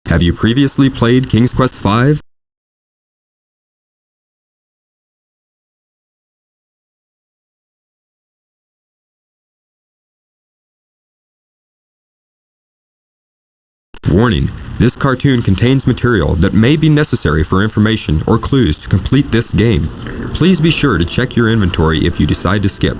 Have you previously played King's Quest V? Warning, this cartoon contains material that may be necessary for information or clues to complete this game. Please be sure to check your inventory if you decide to skip.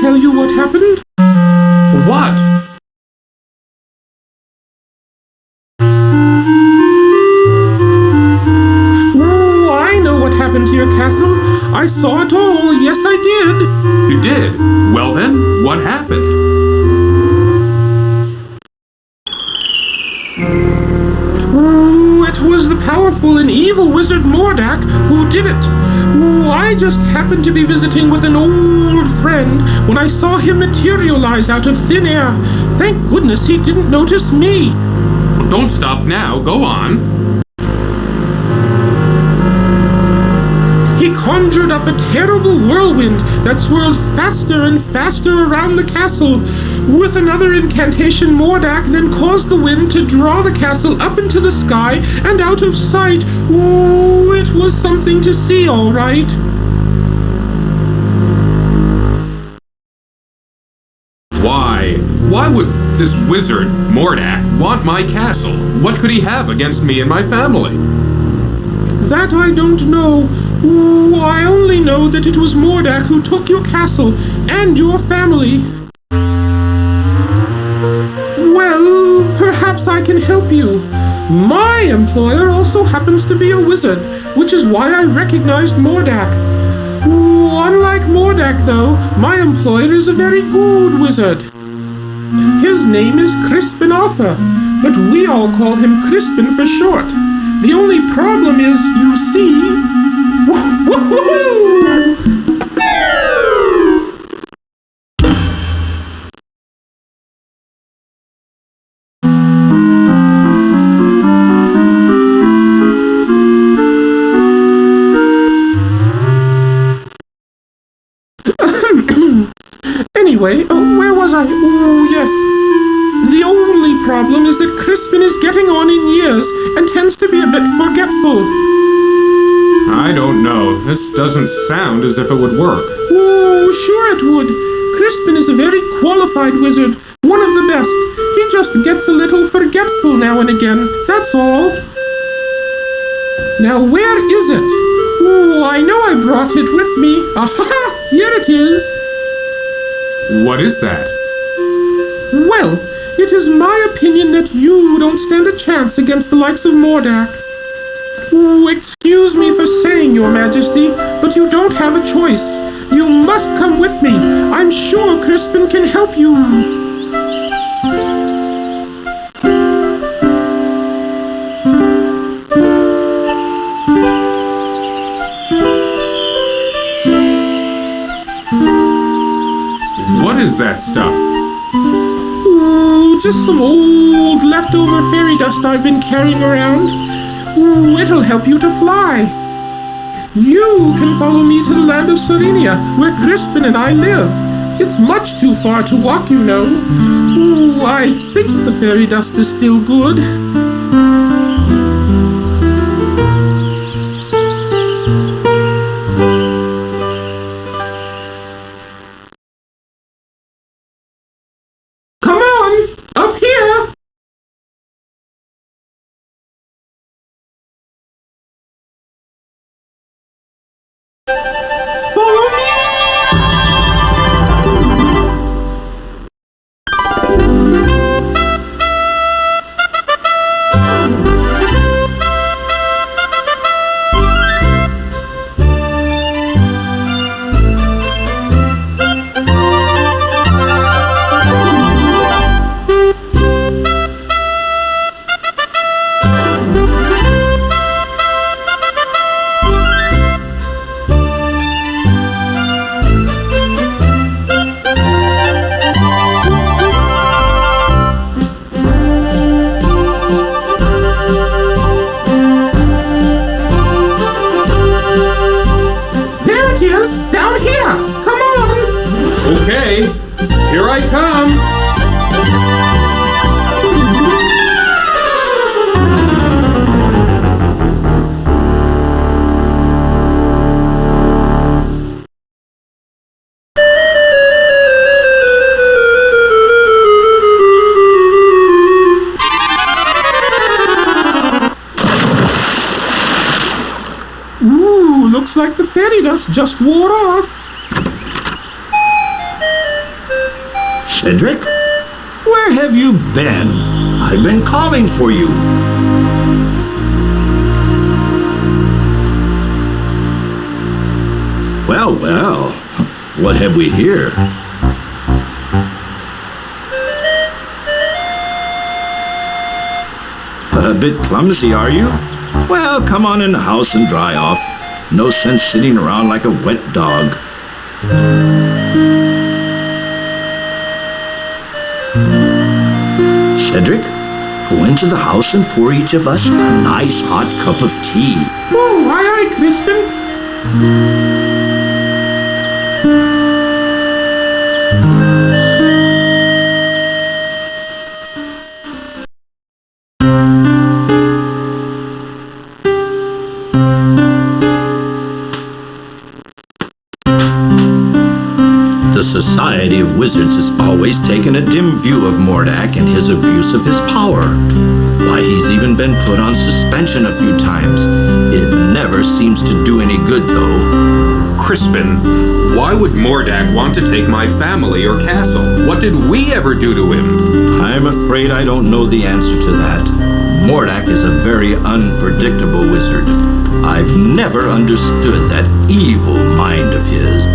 Tell you what happened? What? Oh, I know what happened to your castle. I saw it all. Yes, I did. You did? Well then, what happened? Oh, it was the powerful and evil wizard Mordak who did it. Oh, I just happened to be visiting with an old friend when I saw him materialize out of thin air. Thank goodness he didn't notice me. Well, don't stop now. Go on. He conjured up a terrible whirlwind that swirled faster and faster around the castle. With another incantation, Mordak then caused the wind to draw the castle up into the sky and out of sight. Oh, it was something to see, all right. Why would this wizard, Mordak, want my castle? What could he have against me and my family? That I don't know. Oh, I only know that it was Mordak who took your castle and your family. Well, perhaps I can help you. My employer also happens to be a wizard, which is why I recognized Mordak. Oh, unlike Mordak, though, my employer is a very good wizard. His name is Crispin Arthur, but we all call him Crispin for short. The only problem is, you see... Anyway, where was I? Oh, yes. The only problem is that Crispin is getting on in years and tends to be a bit forgetful. I don't know. This doesn't sound as if it would work. Oh, sure it would. Crispin is a very qualified wizard, one of the best. He just gets a little forgetful now and again, that's all. Now where is it? Oh, I know I brought it with me. Aha! Here it is. What is that? Well, it is my opinion that you don't stand a chance against the likes of Mordak. Oh, excuse me for saying, Your Majesty, but you don't have a choice. You must come with me. I'm sure Crispin can help you. What is that stuff? Oh, just some old leftover fairy dust I've been carrying around. Oh, it'll help you to fly. You can follow me to the land of Serenia, where Crispin and I live. It's much too far to walk, you know. Oh, I think the fairy dust is still good. Come on, up here! Follow me! Down here! Come on! Okay, here I come. Ooh, looks like the fairy dust just wore off. Cedric? Where have you been? I've been calling for you. Well, well, what have we here? A bit clumsy, are you? Well, come on in the house and dry off. No sense sitting around like a wet dog. Cedric, go into the house and pour each of us a nice hot cup of tea. Oh, aye, aye, Crispin. The Society of Wizards has always taken a dim view of Mordak and his abuse of his power. Why, he's even been put on suspension a few times. It never seems to do any good, though. Crispin, why would Mordak want to take my family or castle? What did we ever do to him? I'm afraid I don't know the answer to that. Mordak is a very unpredictable wizard. I've never understood that evil mind of his.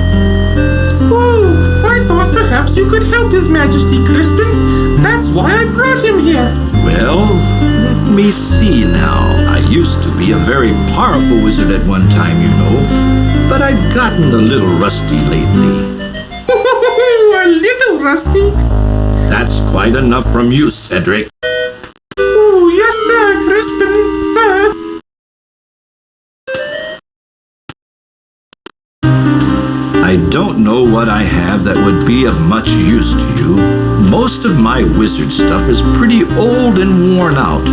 Oh, I thought perhaps you could help His Majesty, Crispin. That's why I brought him here. Well, let me see now. I used to be a very powerful wizard at one time, you know, but I've gotten a little rusty lately. A little rusty. That's quite enough from you, Cedric. Oh, yes, sir, Crispin, sir. I don't know what I have that would be of much use to you. Most of my wizard stuff is pretty old and worn out.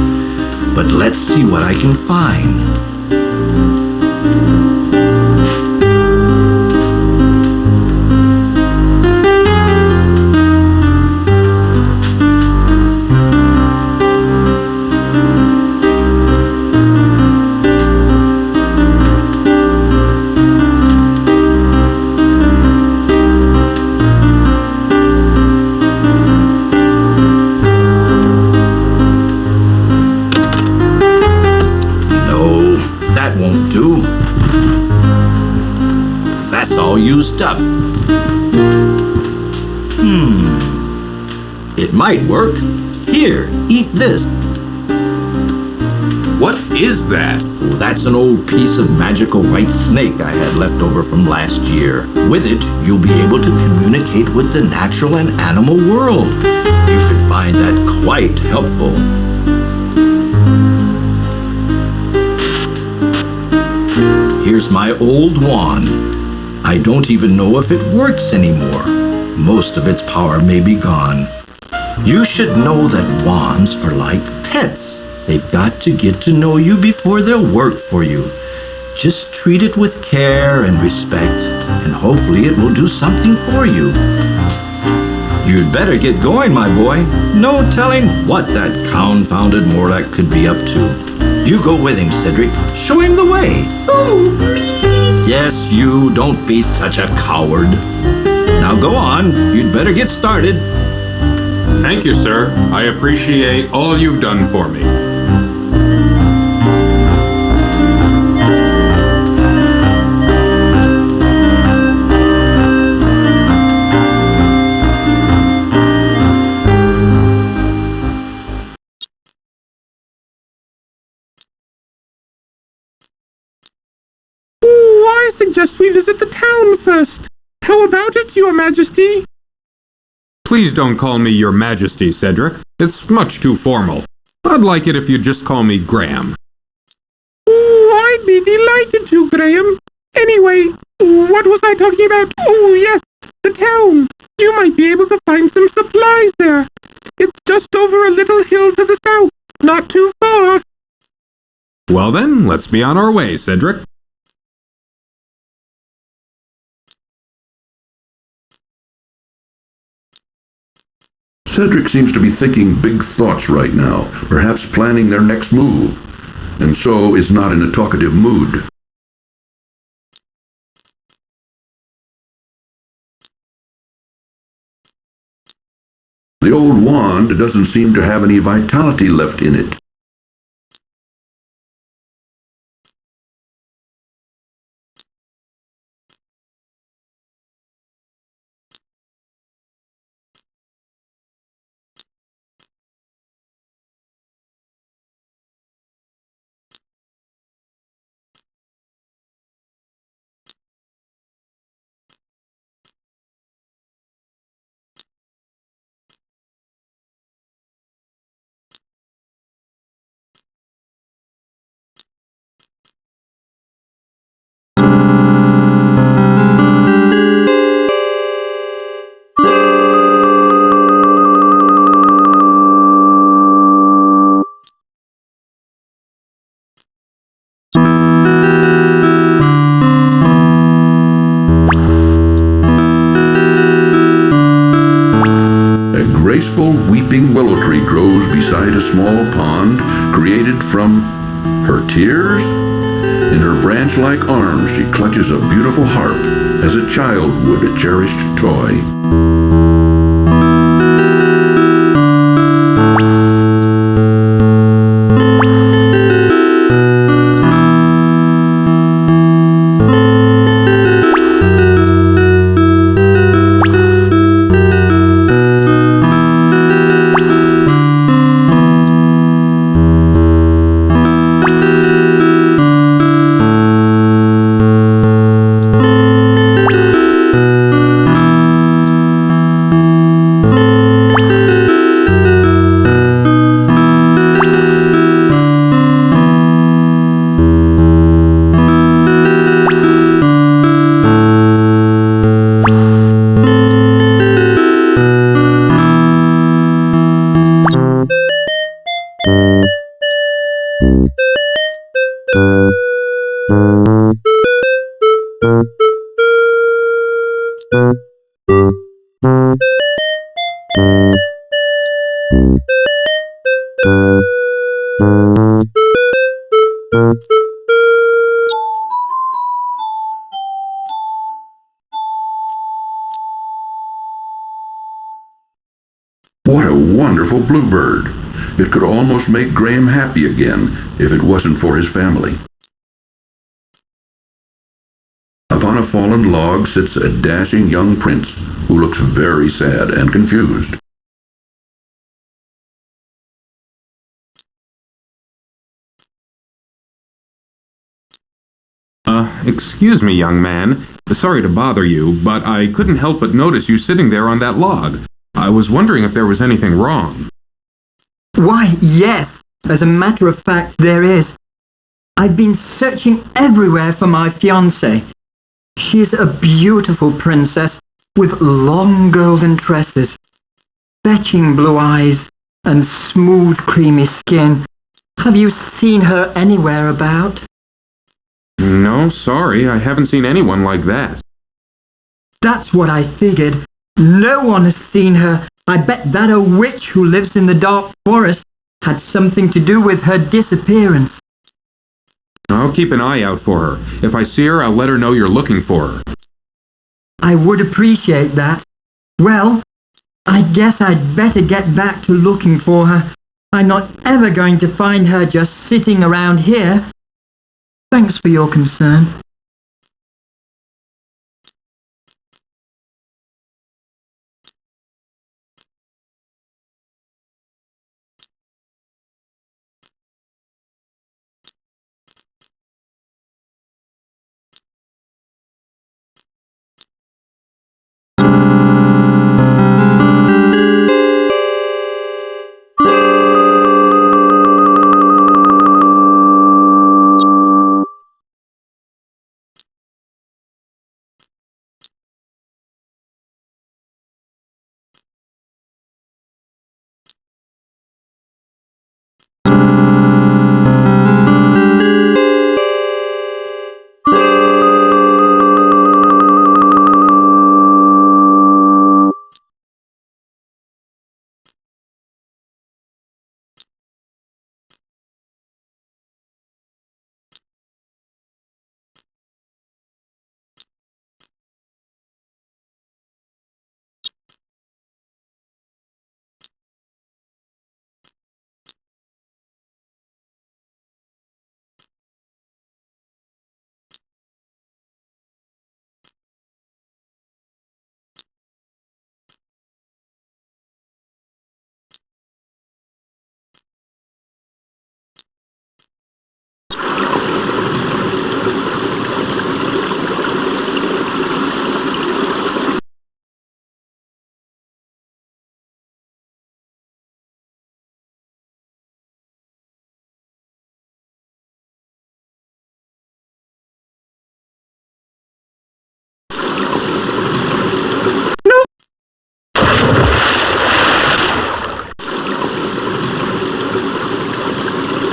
But let's see what I can find. Used up. It might work. Here, eat this. What is that? That's an old piece of magical white snake I had left over from last year. With it, you'll be able to communicate with the natural and animal world. You could find that quite helpful. Here's my old wand. I don't even know if it works anymore. Most of its power may be gone. You should know that wands are like pets. They've got to get to know you before they'll work for you. Just treat it with care and respect, and hopefully it will do something for you. You'd better get going, my boy. No telling what that confounded Morlock could be up to. You go with him, Cedric. Show him the way. Oh, me! Yes, you. Don't be such a coward. Now go on. You'd better get started. Thank you, sir. I appreciate all you've done for me. I suggest we visit the town first. How about it, Your Majesty? Please don't call me Your Majesty, Cedric. It's much too formal. I'd like it if you'd just call me Ghram. Oh, I'd be delighted to, Graham. Anyway, what was I talking about? Oh, yes, the town. You might be able to find some supplies there. It's just over a little hill to the south. Not too far. Well then, let's be on our way, Cedric. Cedric seems to be thinking big thoughts right now, perhaps planning their next move, and so is not in a talkative mood. The old wand doesn't seem to have any vitality left in it. Graceful weeping willow tree grows beside a small pond created from her tears. In her branch-like arms she clutches a beautiful harp as a child would a cherished toy. What a wonderful bluebird! It could almost make Graham happy again if it wasn't for his family. Upon a fallen log sits a dashing young prince who looks very sad and confused. Excuse me, young man. Sorry to bother you, but I couldn't help but notice you sitting there on that log. I was wondering if there was anything wrong. Why, yes. As a matter of fact, there is. I've been searching everywhere for my fiancée. She's a beautiful princess with long golden tresses, fetching blue eyes, and smooth creamy skin. Have you seen her anywhere about? No, sorry, I haven't seen anyone like that. That's what I figured. No one has seen her. I bet that a witch who lives in the dark forest had something to do with her disappearance. I'll keep an eye out for her. If I see her, I'll let her know you're looking for her. I would appreciate that. Well, I guess I'd better get back to looking for her. I'm not ever going to find her just sitting around here. Thanks for your concern.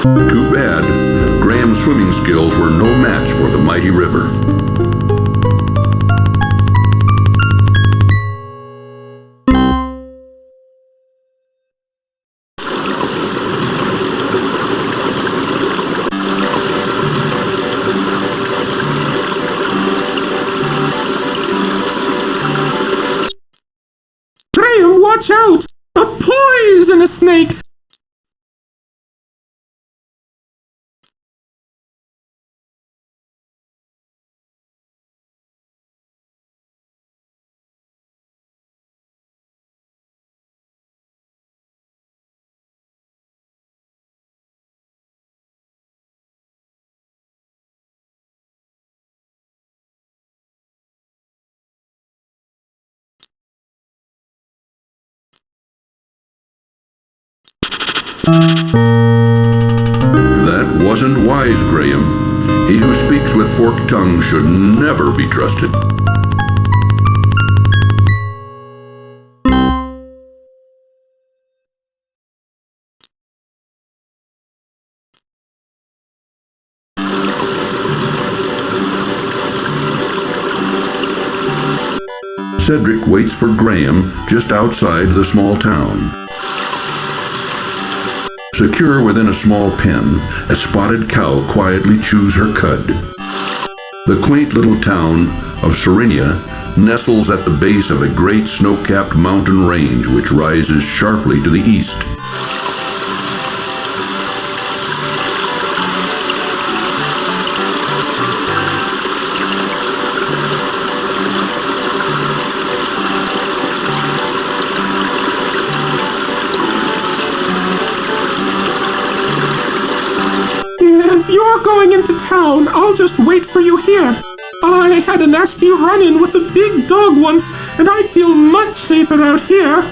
Too bad. Graham's swimming skills were no match for the mighty river. Graham, watch out! A poisonous snake! That wasn't wise, Graham. He who speaks with forked tongue should never be trusted. Cedric waits for Graham just outside the small town. Secure within a small pen, a spotted cow quietly chews her cud. The quaint little town of Serenia nestles at the base of a great snow-capped mountain range which rises sharply to the east. If you're going into town, I'll just wait for you here. I had a nasty run-in with a big dog once, and I feel much safer out here.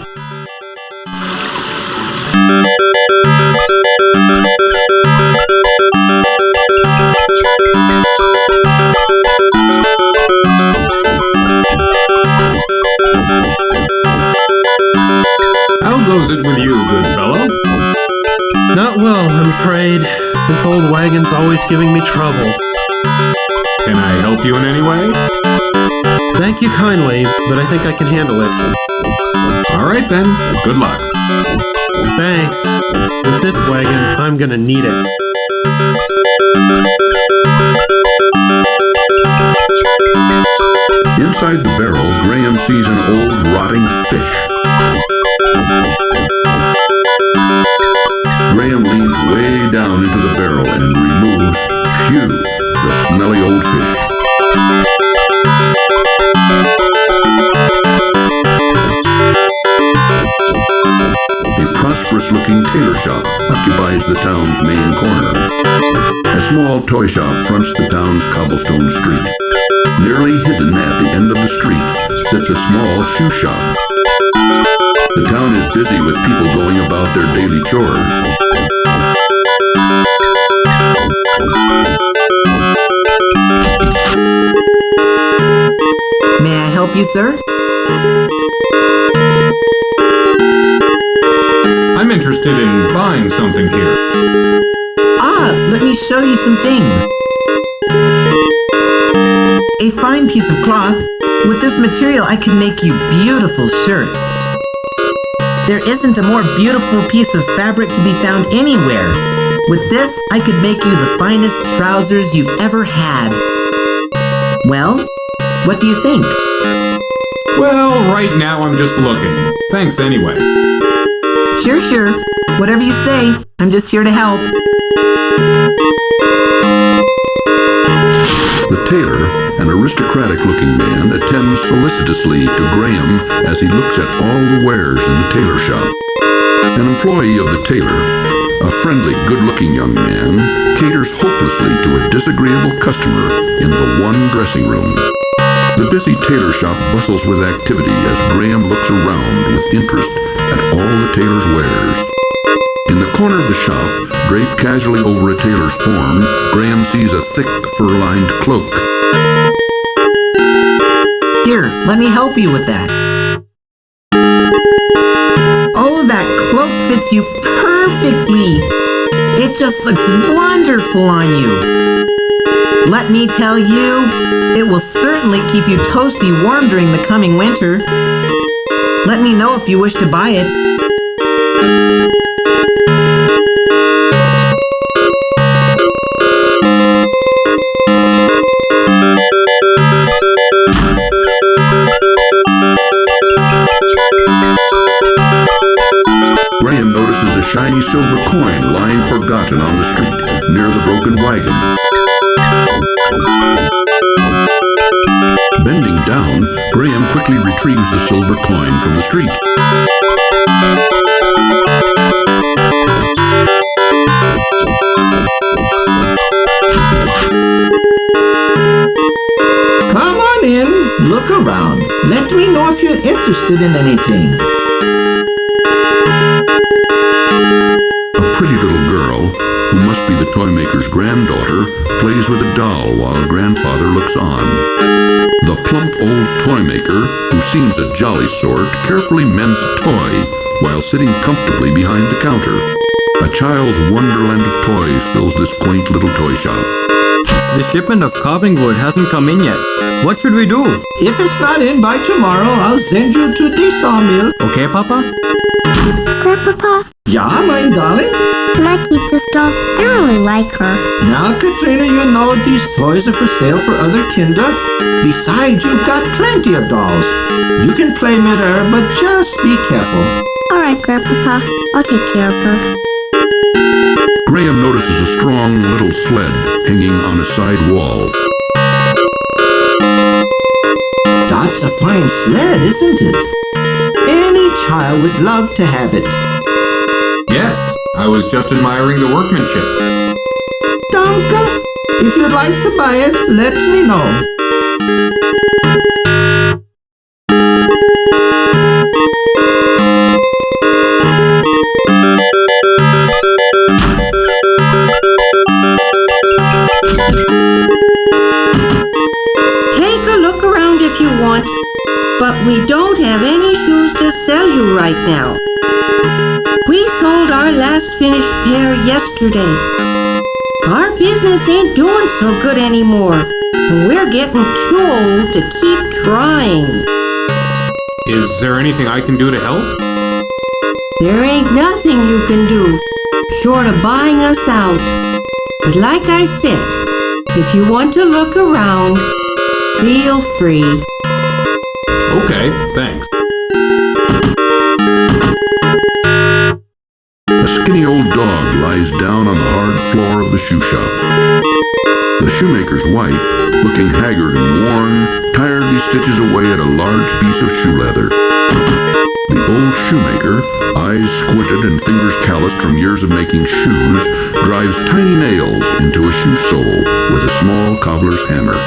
How goes it with you, good fellow? Not well, I'm afraid. This old wagon's always giving me trouble. Can I help you in any way? Thank you kindly, but I think I can handle it. All right then, good luck. Thanks. With this wagon, I'm gonna need it. Inside the barrel, Graham sees an old rotting fish. Graham leans way down into the barrel and removes, the smelly old fish. A prosperous-looking tailor shop occupies the town's main corner. A small toy shop fronts the town's cobblestone street. Nearly hidden at the end of the street sits a small shoe shop. The town is busy with people going about their daily chores. May I help you, sir? I'm interested in buying something here. Let me show you some things. A fine piece of cloth. With this material, I can make you beautiful shirts. There isn't a more beautiful piece of fabric to be found anywhere. With this, I could make you the finest trousers you've ever had. Well, what do you think? Well, right now I'm just looking. Thanks anyway. Sure. Whatever you say. I'm just here to help. The tailor, an aristocratic-looking man, attends solicitously to Graham as he looks at all the wares in the tailor shop. An employee of the tailor, a friendly, good-looking young man, caters hopelessly to a disagreeable customer in the one dressing room. The busy tailor shop bustles with activity as Graham looks around with interest at all the tailor's wares. In the corner of the shop, draped casually over a tailor's form, Graham sees a thick, fur-lined cloak. Here, let me help you with that. Oh, that cloak fits you perfectly. It just looks wonderful on you. Let me tell you, it will certainly keep you toasty warm during the coming winter. Let me know if you wish to buy it. Graham notices a shiny silver coin lying forgotten on the street near the broken wagon. Bending down, Graham quickly retrieves the silver coin from the street. Come on in, look around. Let me know if you're interested in anything. A pretty little girl, who must be the toy maker's granddaughter, plays with a doll while grandfather looks on. The plump old toy maker, who seems a jolly sort, carefully mends a toy while sitting comfortably behind the counter. A child's wonderland of toys fills this quaint little toy shop. The shipment of carving wood hasn't come in yet. What should we do? If it's not in by tomorrow, I'll send you to the sawmill. Okay, Papa? Grandpapa, Yeah, my darling? can I keep this doll? I really like her. Now, Katrina, you know these toys are for sale for other kinder. Besides, you've got plenty of dolls. You can play with her, but just be careful. All right, Grandpapa, I'll take care of her. Graham notices a strong little sled hanging on a side wall. That's a fine sled, isn't it? Any child would love to have it. Yes, I was just admiring the workmanship. Danke. If you'd like to buy it, let me know. Take a look around if you want, but we don't have any shoes to sell you right now. We sold our last finished pair yesterday. Our business ain't doing so good anymore, and we're getting too old to keep trying. Is there anything I can do to help? There ain't nothing you can do, short of buying us out. But like I said, if you want to look around, feel free. Okay, thanks. A skinny old dog lies down on the hard floor of the shoe shop. The shoemaker's wife, looking haggard and worn, tiredly stitches away at a large piece of shoe leather. The old shoemaker, eyes squinted and fingers calloused from years of making shoes, drives tiny nails into a shoe sole with a small cobbler's hammer.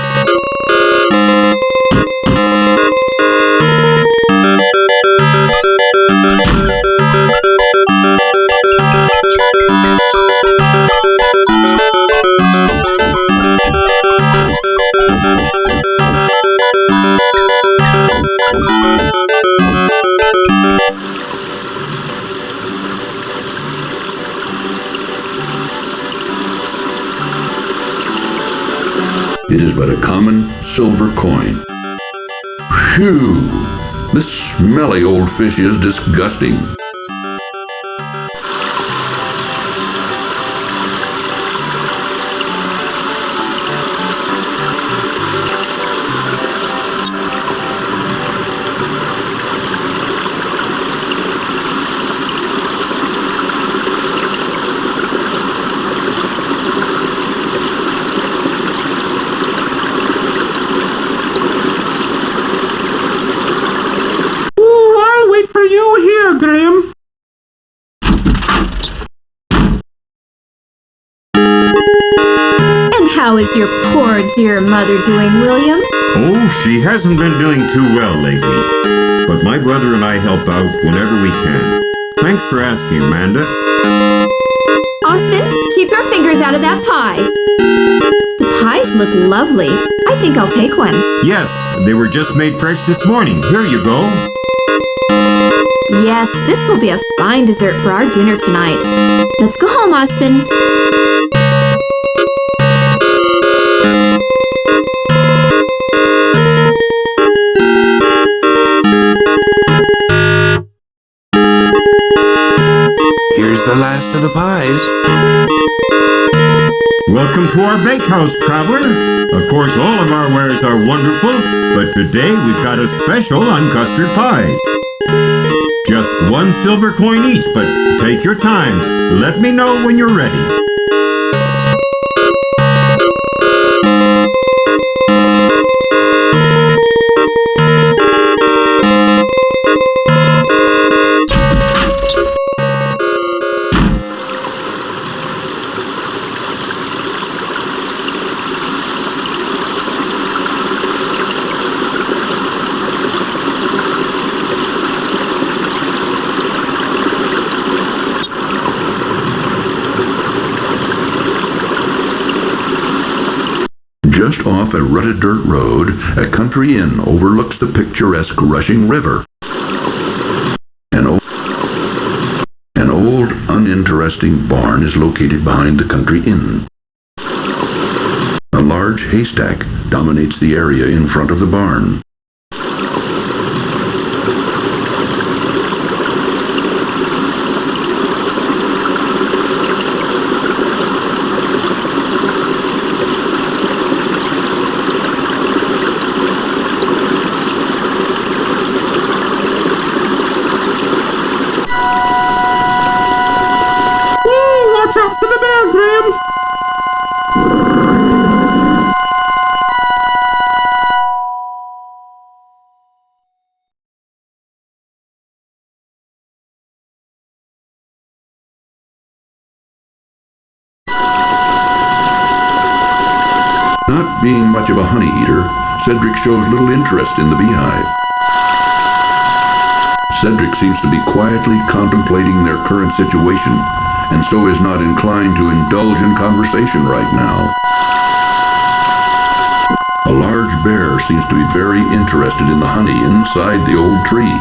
It is but a common silver coin. Phew! This smelly old fish is disgusting. I'll wait for you here, Graham. And how is your poor dear mother doing, William? Oh, she hasn't been doing too well lately. But my brother and I help out whenever we can. Thanks for asking, Amanda. Austin, keep your fingers out of that pie. The pies look lovely. I think I'll take one. Yes, they were just made fresh this morning. Here you go. Yes, this will be a fine dessert for our dinner tonight. Let's go home, Austin. Here's the last of the pies. Welcome to our bakehouse, traveler. Of course, all of our wares are wonderful, but today we've got a special on custard pies. Just one silver coin each, but take your time. Let me know when you're ready. Just off a rutted dirt road, a country inn overlooks the picturesque rushing river. An old, uninteresting barn is located behind the country inn. A large haystack dominates the area in front of the barn. Watch out for the bear, Ghram! Not being much of a honey eater, Cedric shows little interest in the beehive. Cedric seems to be quietly contemplating their current situation, and so is not inclined to indulge in conversation right now. A large bear seems to be very interested in the honey inside the old tree.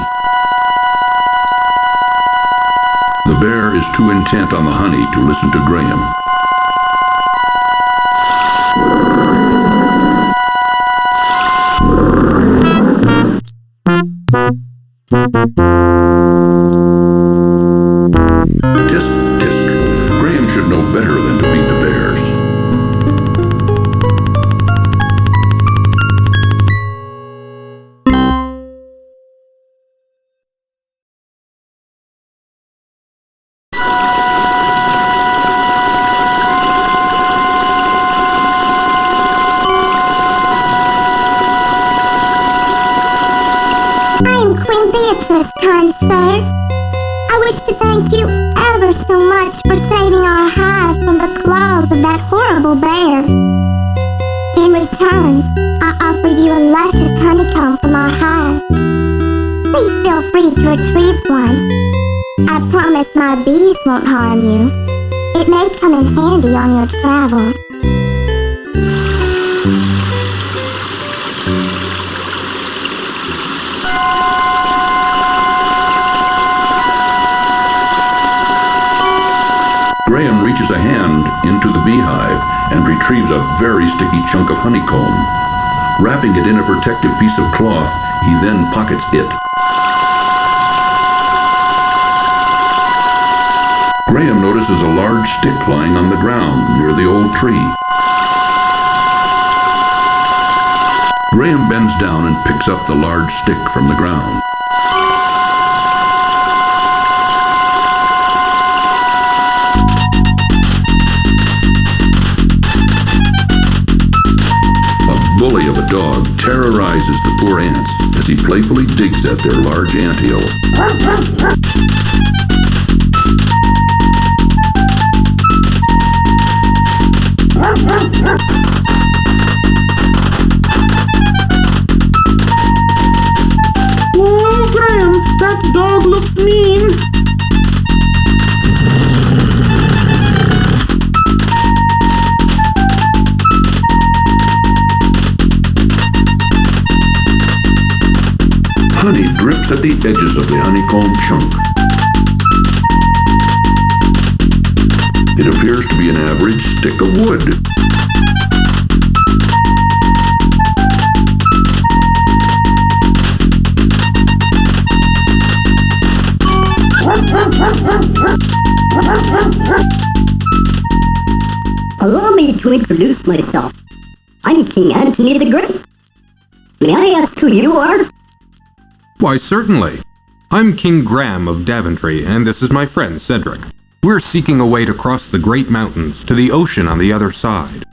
The bear is too intent on the honey to listen to Ghram. Tisk, tisk. Ghram should know better than to feed the bears. I am Queen Beatrice, kind sir. I wish to thank you ever so much for saving our hive from the claws of that horrible bear. In return, I offer you a luscious honeycomb from our hive. Please feel free to retrieve one. I promise my bees won't harm you. It may come in handy on your travels. Ghram reaches a hand into the beehive and retrieves a very sticky chunk of honeycomb. Wrapping it in a protective piece of cloth, he then pockets it. Ghram notices a large stick lying on the ground near the old tree. Ghram bends down and picks up the large stick from the ground. A bully of a dog terrorizes the poor ants as he playfully digs at their large anthill. Oh, Ghram, that dog looks mean. Honey drips at the edges of the honeycomb chunk. It appears to be an average stick of wood. Allow me to introduce myself. I'm King Anthony the Great. May I ask who you are? Why, certainly. I'm King Ghram of Daventry, and this is my friend Cedric. We're seeking a way to cross the Great Mountains to the ocean on the other side.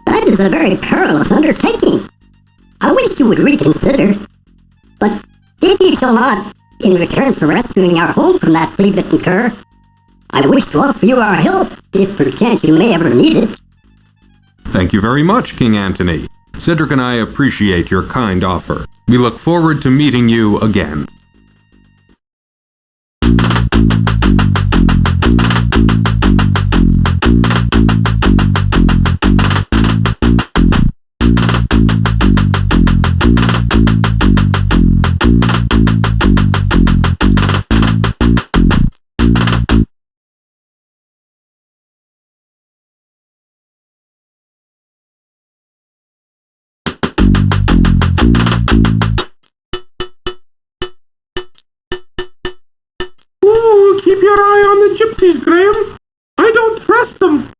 That is a very perilous undertaking. I wish you would reconsider. But if you shall not, in return for rescuing our home from that flea-bitten cur, I wish to offer you our help, if perchance you may ever need it. Thank you very much, King Antony. Cedric and I appreciate your kind offer. We look forward to meeting you again. keep your eye on the gypsies, Graham. I don't trust them.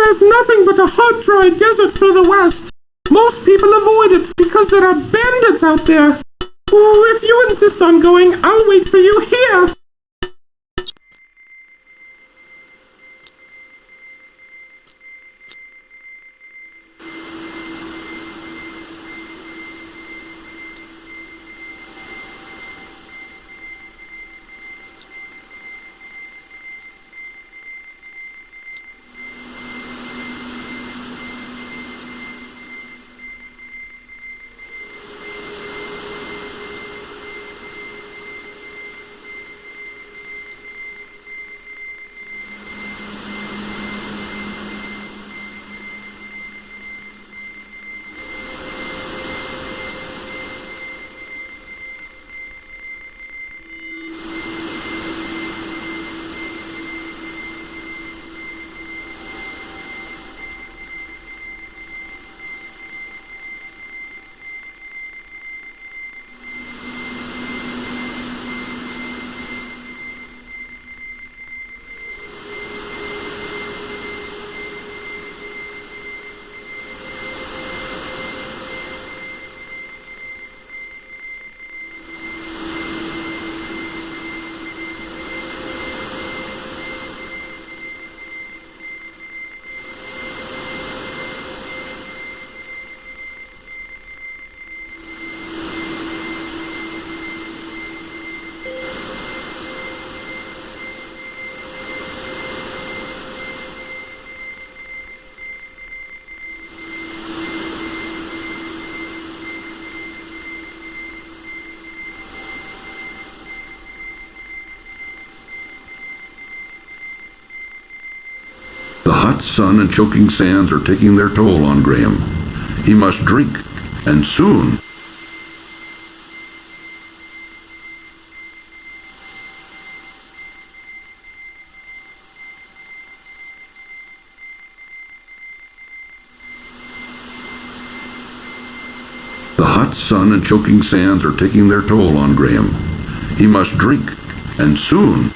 There's nothing but a hot, dry desert for the west. Most people avoid it because there are bandits out there. If you insist on going, I'll wait for you here. The hot sun and choking sands are taking their toll on Graham. He must drink, and soon. The hot sun and choking sands are taking their toll on Graham. He must drink, and soon.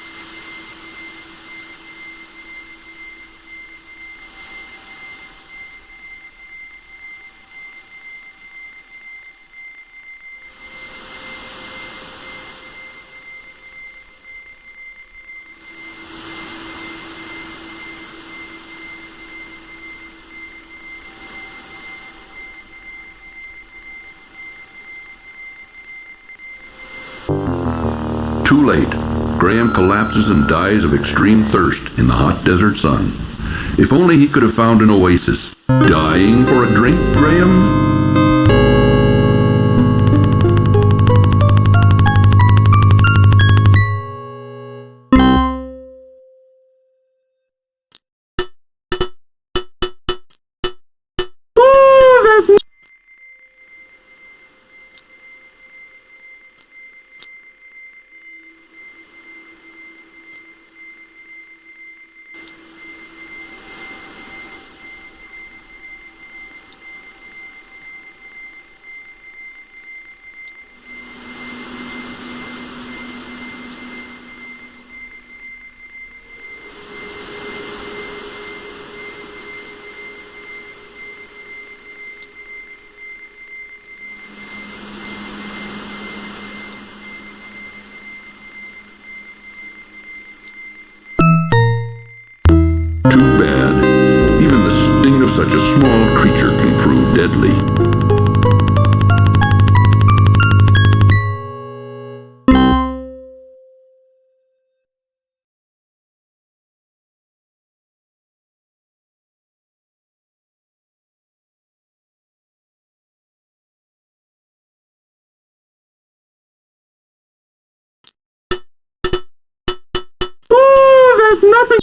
Too late. Graham collapses and dies of extreme thirst in the hot desert sun. If only he could have found an oasis. Dying for a drink, Graham? Too bad. Even the sting of such a small creature can prove deadly. There's nothing.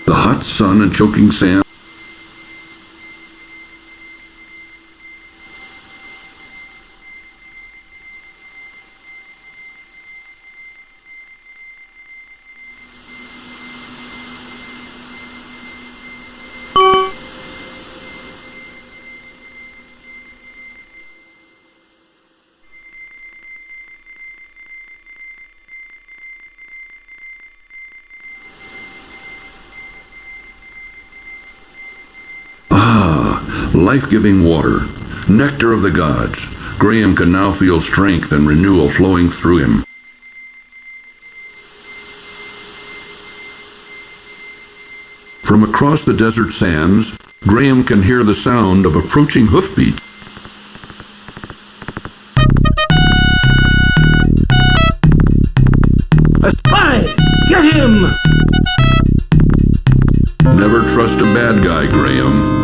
The hot sun and choking sand. Life-giving water, nectar of the gods. Ghram can now feel strength and renewal flowing through him. From across the desert sands, Ghram can hear the sound of approaching hoofbeats. A spy! Get him! Never trust a bad guy, Ghram.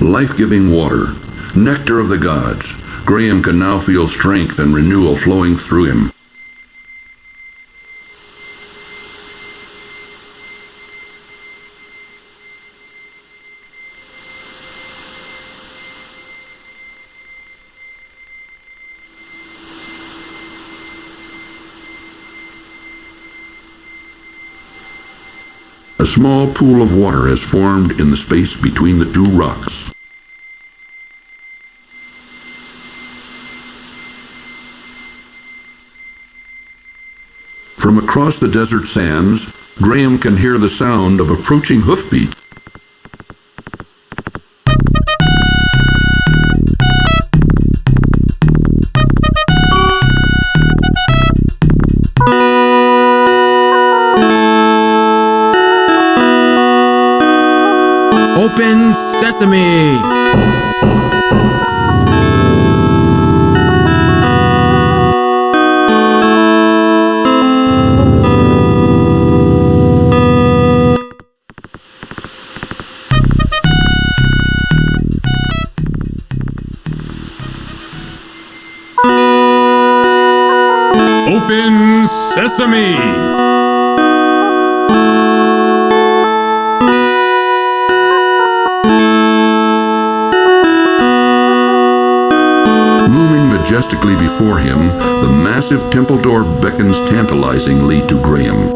Life-giving water, nectar of the gods. Ghram can now feel strength and renewal flowing through him. A small pool of water has formed in the space between the two rocks. From across the desert sands, Ghram can hear the sound of approaching hoofbeats. Open sesame! Open sesame! Majestically before him, the massive temple door beckons tantalizingly to Ghram.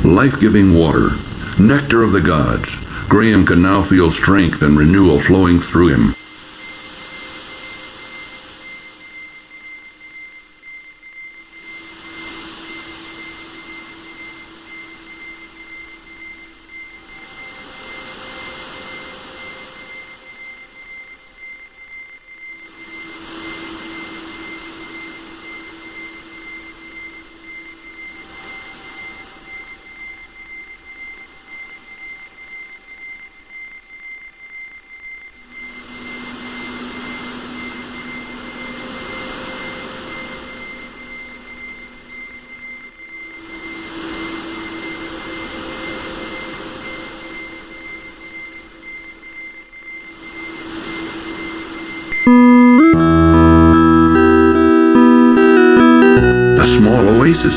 Life-giving water, nectar of the gods. Ghram can now feel strength and renewal flowing through him. A small oasis.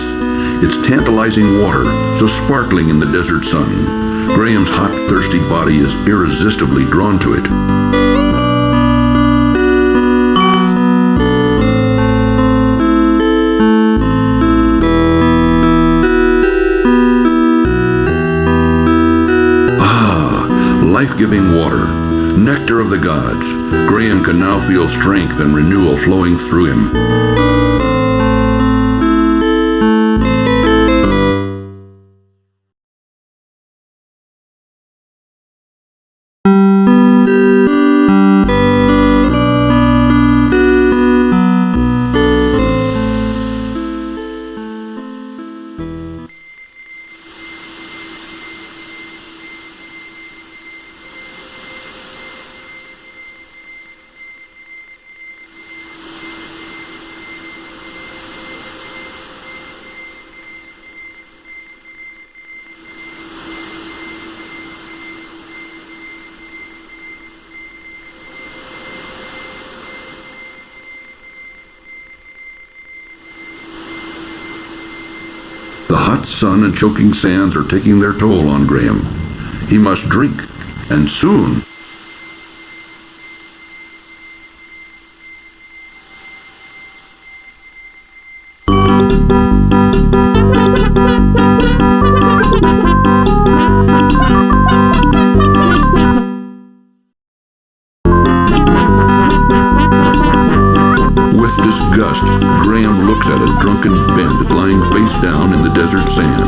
Its tantalizing water, so sparkling in the desert sun. Gram's hot, thirsty body is irresistibly drawn to it. Life-giving water, nectar of the gods. Ghram can now feel strength and renewal flowing through him. The hot sun and choking sands are taking their toll on Ghram. He must drink, and soon. With disgust, Ghram looks at a drunken bandit lying face down in the desert sand,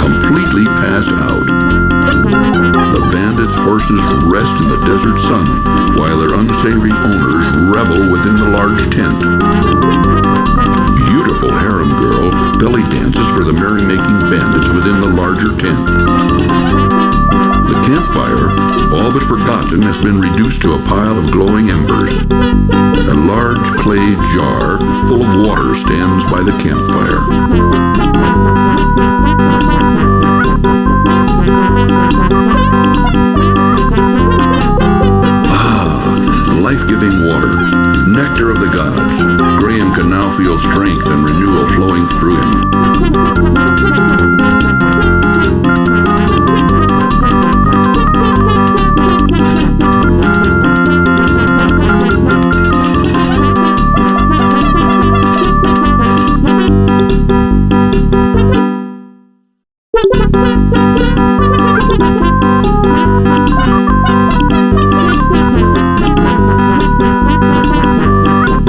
completely passed out. The bandits' horses rest in the desert sun, while their unsavory owners revel within the large tent. Beautiful harem girl belly dances for the merrymaking bandits within the larger tent. The campfire, all but forgotten, has been reduced to a pile of glowing embers. A large clay jar full of water stands by the campfire. Life-giving water, nectar of the gods. Ghram can now feel strength and renewal flowing through him.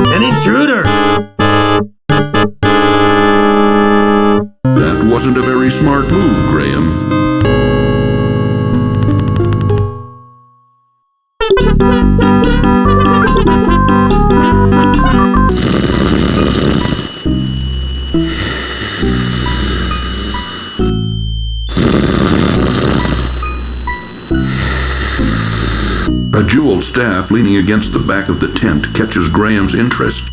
An intruder! That wasn't a very smart move, Ghram. A jeweled staff leaning against the back of the tent catches Gram's interest.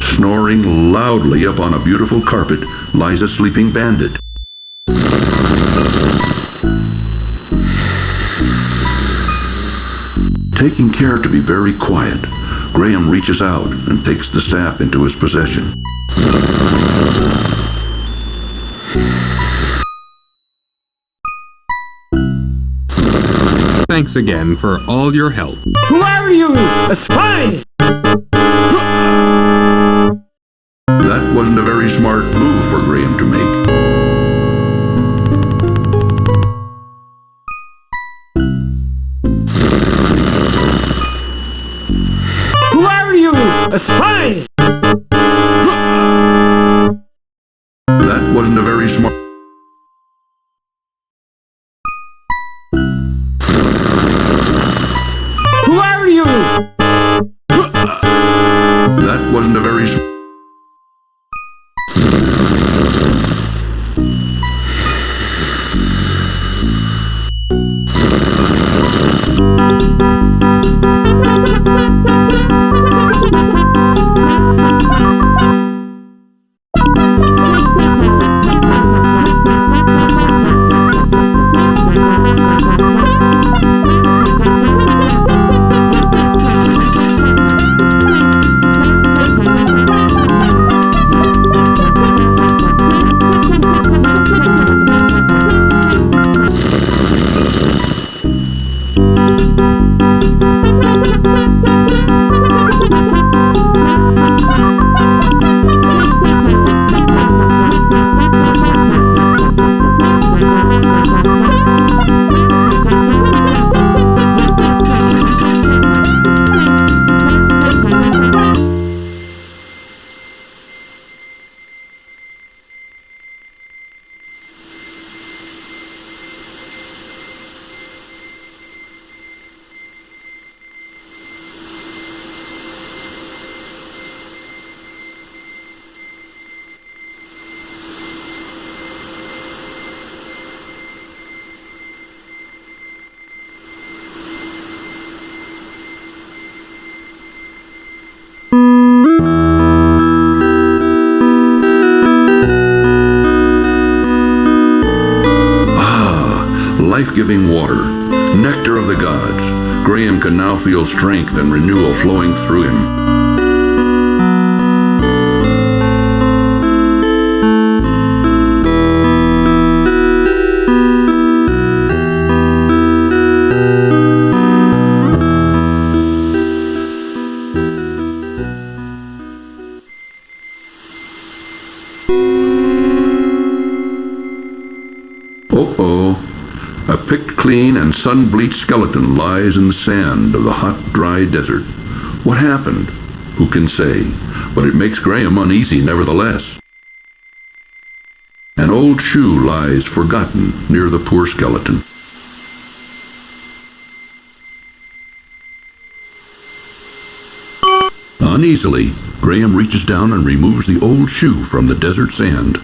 Snoring loudly upon a beautiful carpet lies a sleeping bandit. Taking care to be very quiet, Ghram reaches out and takes the staff into his possession. Thanks again for all your help. Who are you? A spy! That wasn't a very smart move for Ghram to make. wasn't a very smart... Who are you? That wasn't a very... Life-giving water, nectar of the gods. Ghram can now feel strength and renewal flowing through him. A picked clean and sun-bleached skeleton lies in the sand of the hot, dry desert. What happened? Who can say? But it makes Ghram uneasy nevertheless. An old shoe lies forgotten near the poor skeleton. Uneasily, Ghram reaches down and removes the old shoe from the desert sand.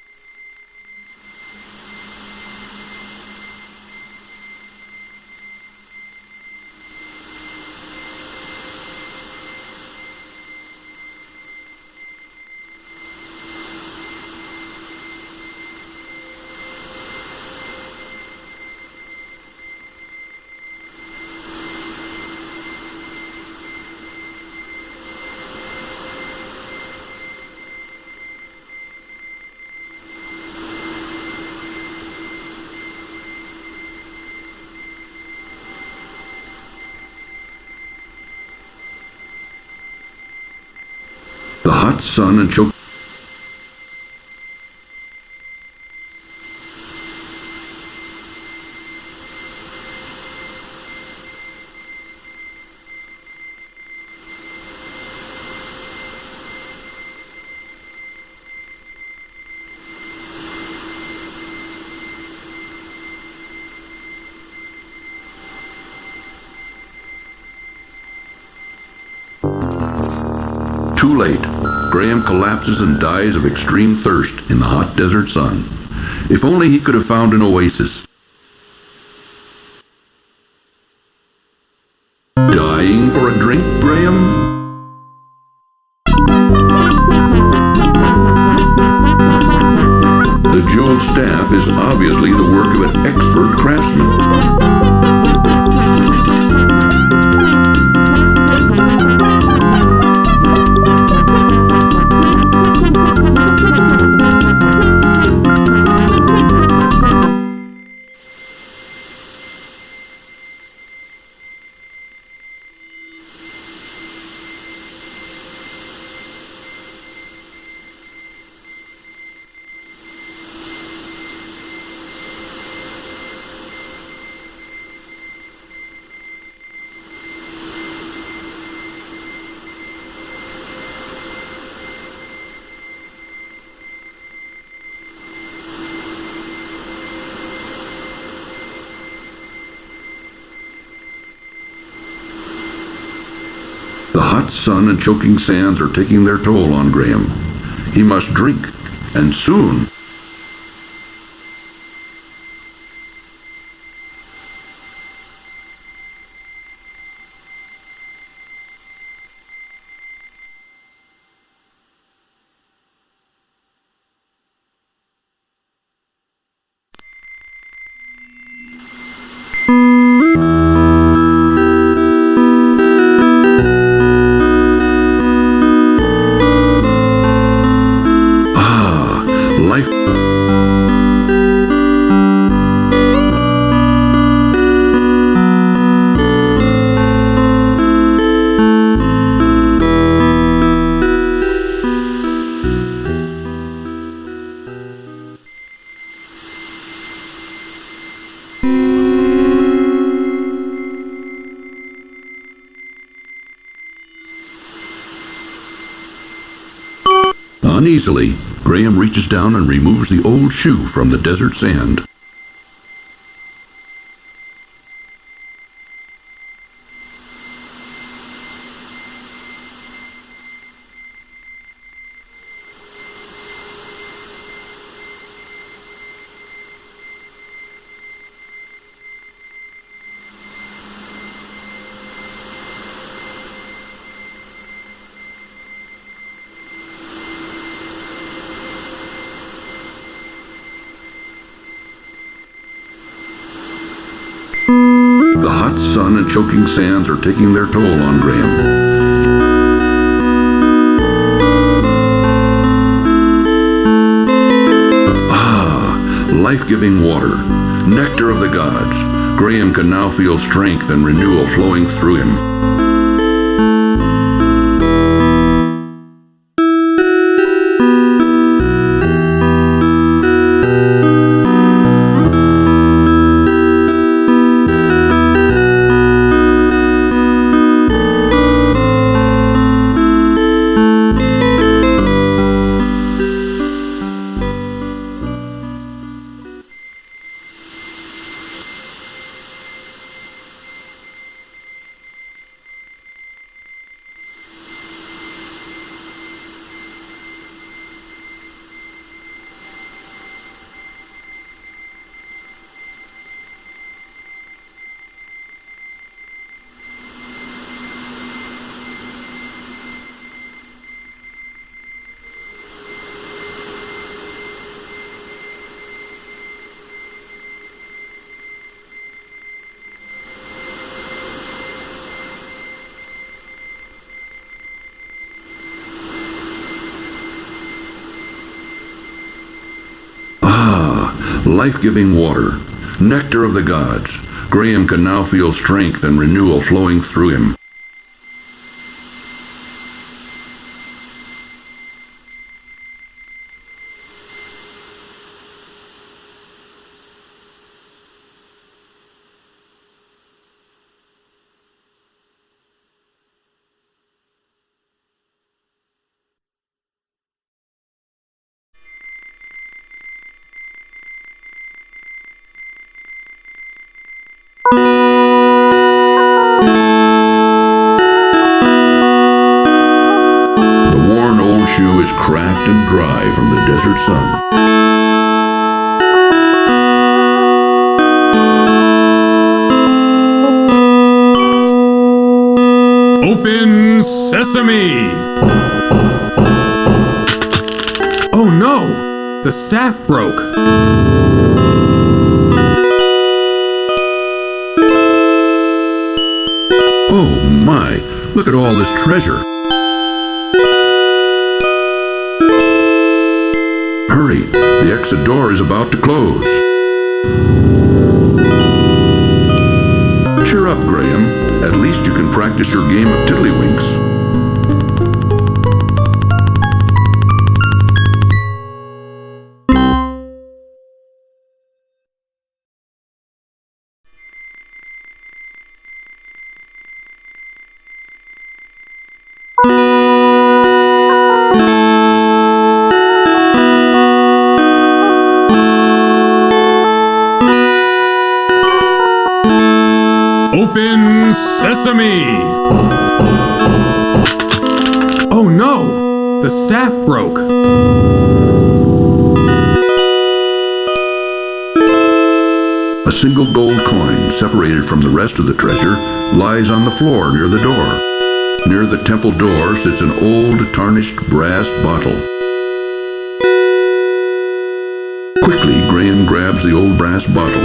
The hot sun and choke. Too late. Ghram collapses and dies of extreme thirst in the hot desert sun. If only he could have found an oasis. Dying for a drink, Ghram? The jeweled staff is obviously the work of an expert craftsman. The hot sun and choking sands are taking their toll on Ghram. He must drink, and soon. Life. Uneasily, Ghram reaches down and removes the old shoe from the desert sand. The hot sun and choking sands are taking their toll on Ghram. Life-giving water, nectar of the gods. Ghram can now feel strength and renewal flowing through him. Life-giving water, nectar of the gods. Ghram can now feel strength and renewal flowing through him. Shoe is cracked and dry from the desert sun. Open sesame! Oh no! The staff broke. Oh my! Look at all this treasure! Hurry! The exit door is about to close. Cheer up, Ghram. At least you can practice your game of tiddlywinks. Open sesame! Oh no! The staff broke. A single gold coin, separated from the rest of the treasure, lies on the floor near the door. Near the temple door sits an old, tarnished brass bottle. Quickly, Graham grabs the old brass bottle.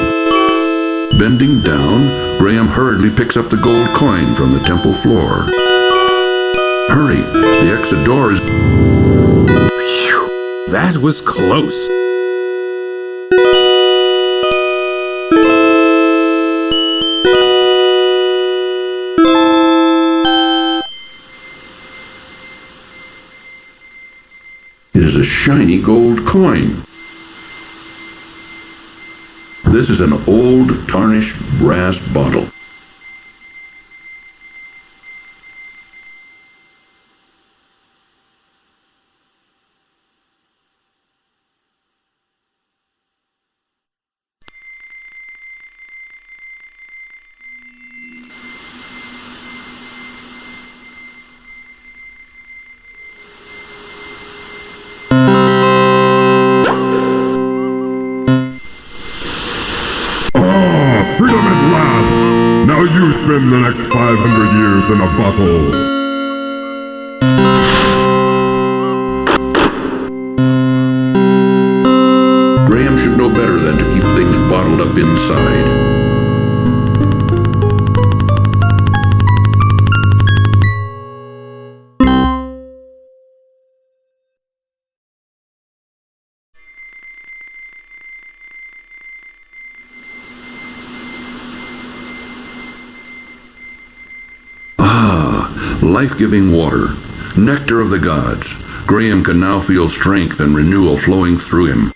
Bending down, Graham hurriedly picks up the gold coin from the temple floor. Hurry! The exit door is... Phew, that was close. It is a shiny gold coin. This is an old, tarnished brass bottle. Freedom at last! Now you spend the next 500 years in a bottle. Graham should know better than to keep things bottled up inside. Life-giving water, nectar of the gods. Graham can now feel strength and renewal flowing through him.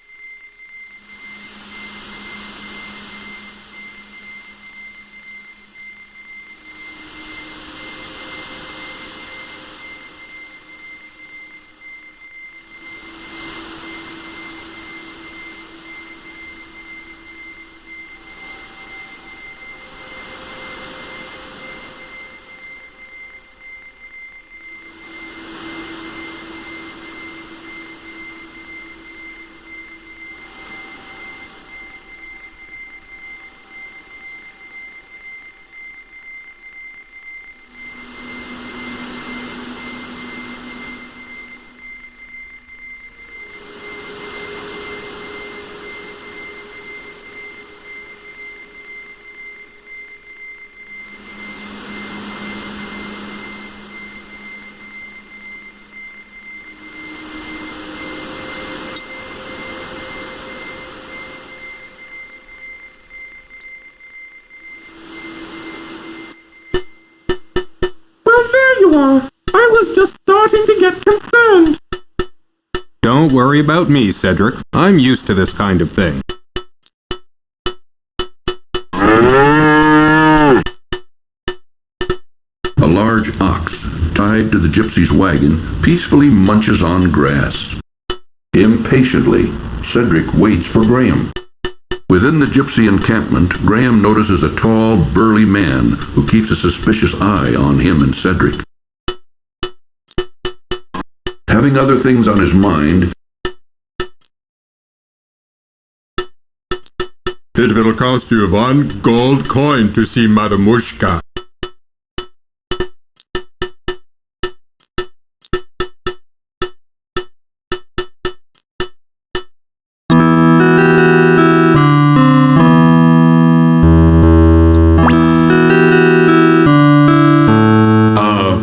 I was just starting to get concerned. Don't worry about me, Cedric. I'm used to this kind of thing. A large ox, tied to the gypsy's wagon, peacefully munches on grass. Impatiently, Cedric waits for Graham. Within the gypsy encampment, Graham notices a tall, burly man who keeps a suspicious eye on him and Cedric. Having other things on his mind, It will cost you 1 gold coin to see Madamushka.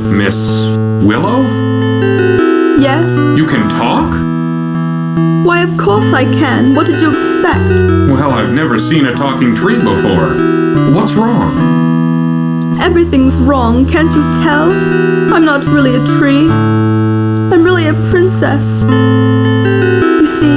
Miss Willow? Yes? You can talk? Why, of course I can. What did you expect? Well, I've never seen a talking tree before. What's wrong? Everything's wrong, can't you tell? I'm not really a tree. I'm really a princess. You see,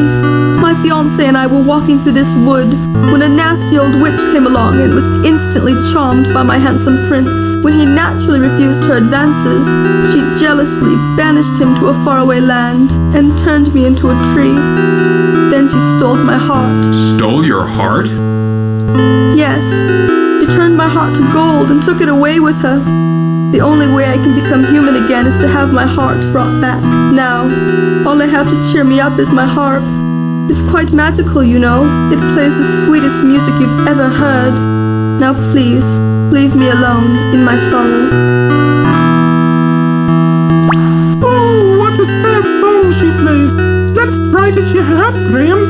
my fiancé and I were walking through this wood when a nasty old witch came along and was instantly charmed by my handsome prince. When he naturally refused her advances, she jealously banished him to a faraway land and turned me into a tree. Then she stole my heart. Stole your heart? Yes, she turned my heart to gold and took it away with her. The only way I can become human again is to have my heart brought back. Now, all I have to cheer me up is my harp. It's quite magical, you know. It plays the sweetest music you've ever heard. Now please, leave me alone in my sorrow. Oh, what a sad song she plays. Let's try to cheer her up, Graham.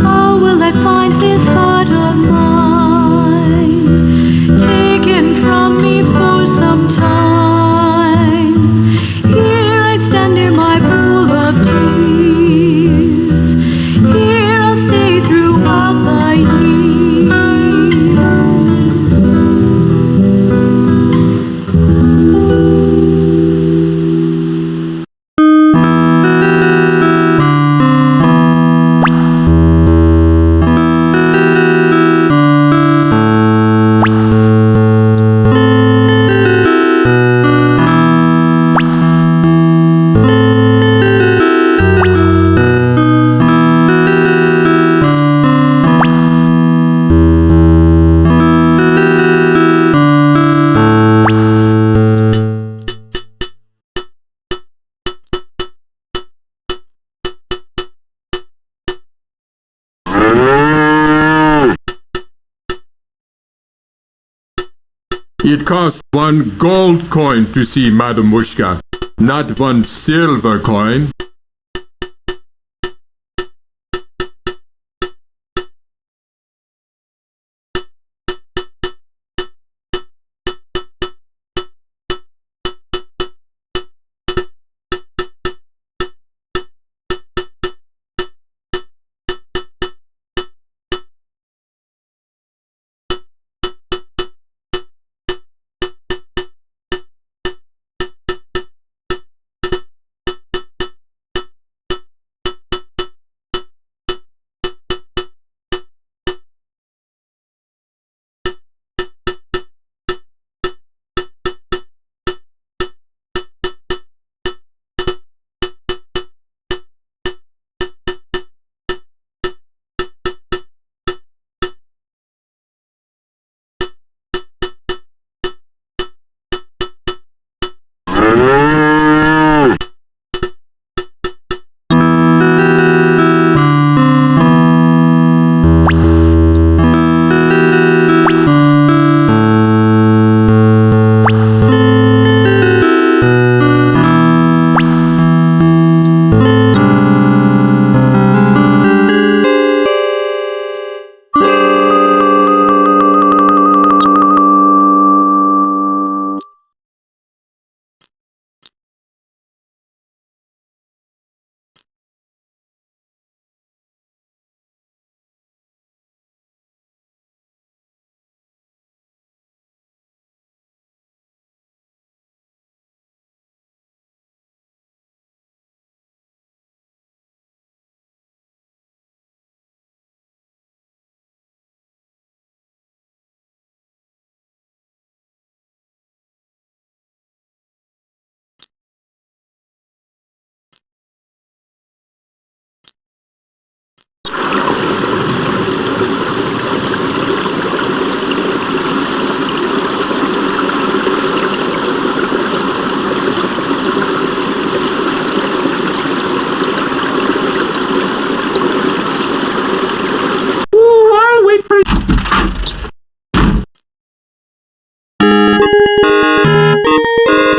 How will I find this heart of mine, taken from me for some time? Here I stand near my pool of tears. Here I'll stay throughout the years. It costs 1 gold coin to see Madam Mushka, not 1 silver coin.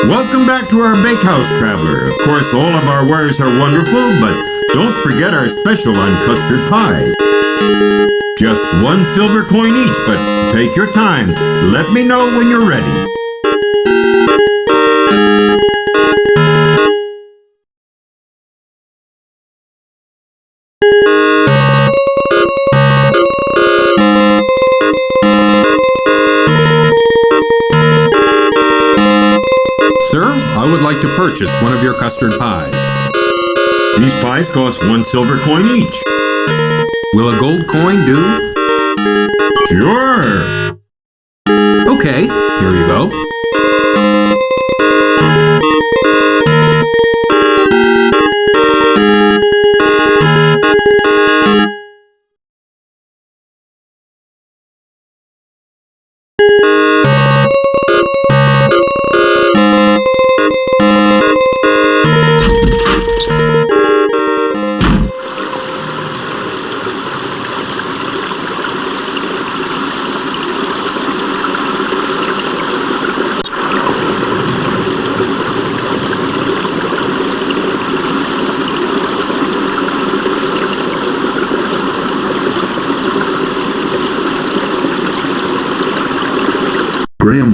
Welcome back to our bakehouse, traveler. Of course, all of our wares are wonderful, but don't forget our special on custard pies. Just 1 silver coin each, but take your time. Let me know when you're ready. Sir, I would like to purchase one of your custard pies. These pies cost 1 silver coin each. Will a gold coin do? Sure. Okay, here you go.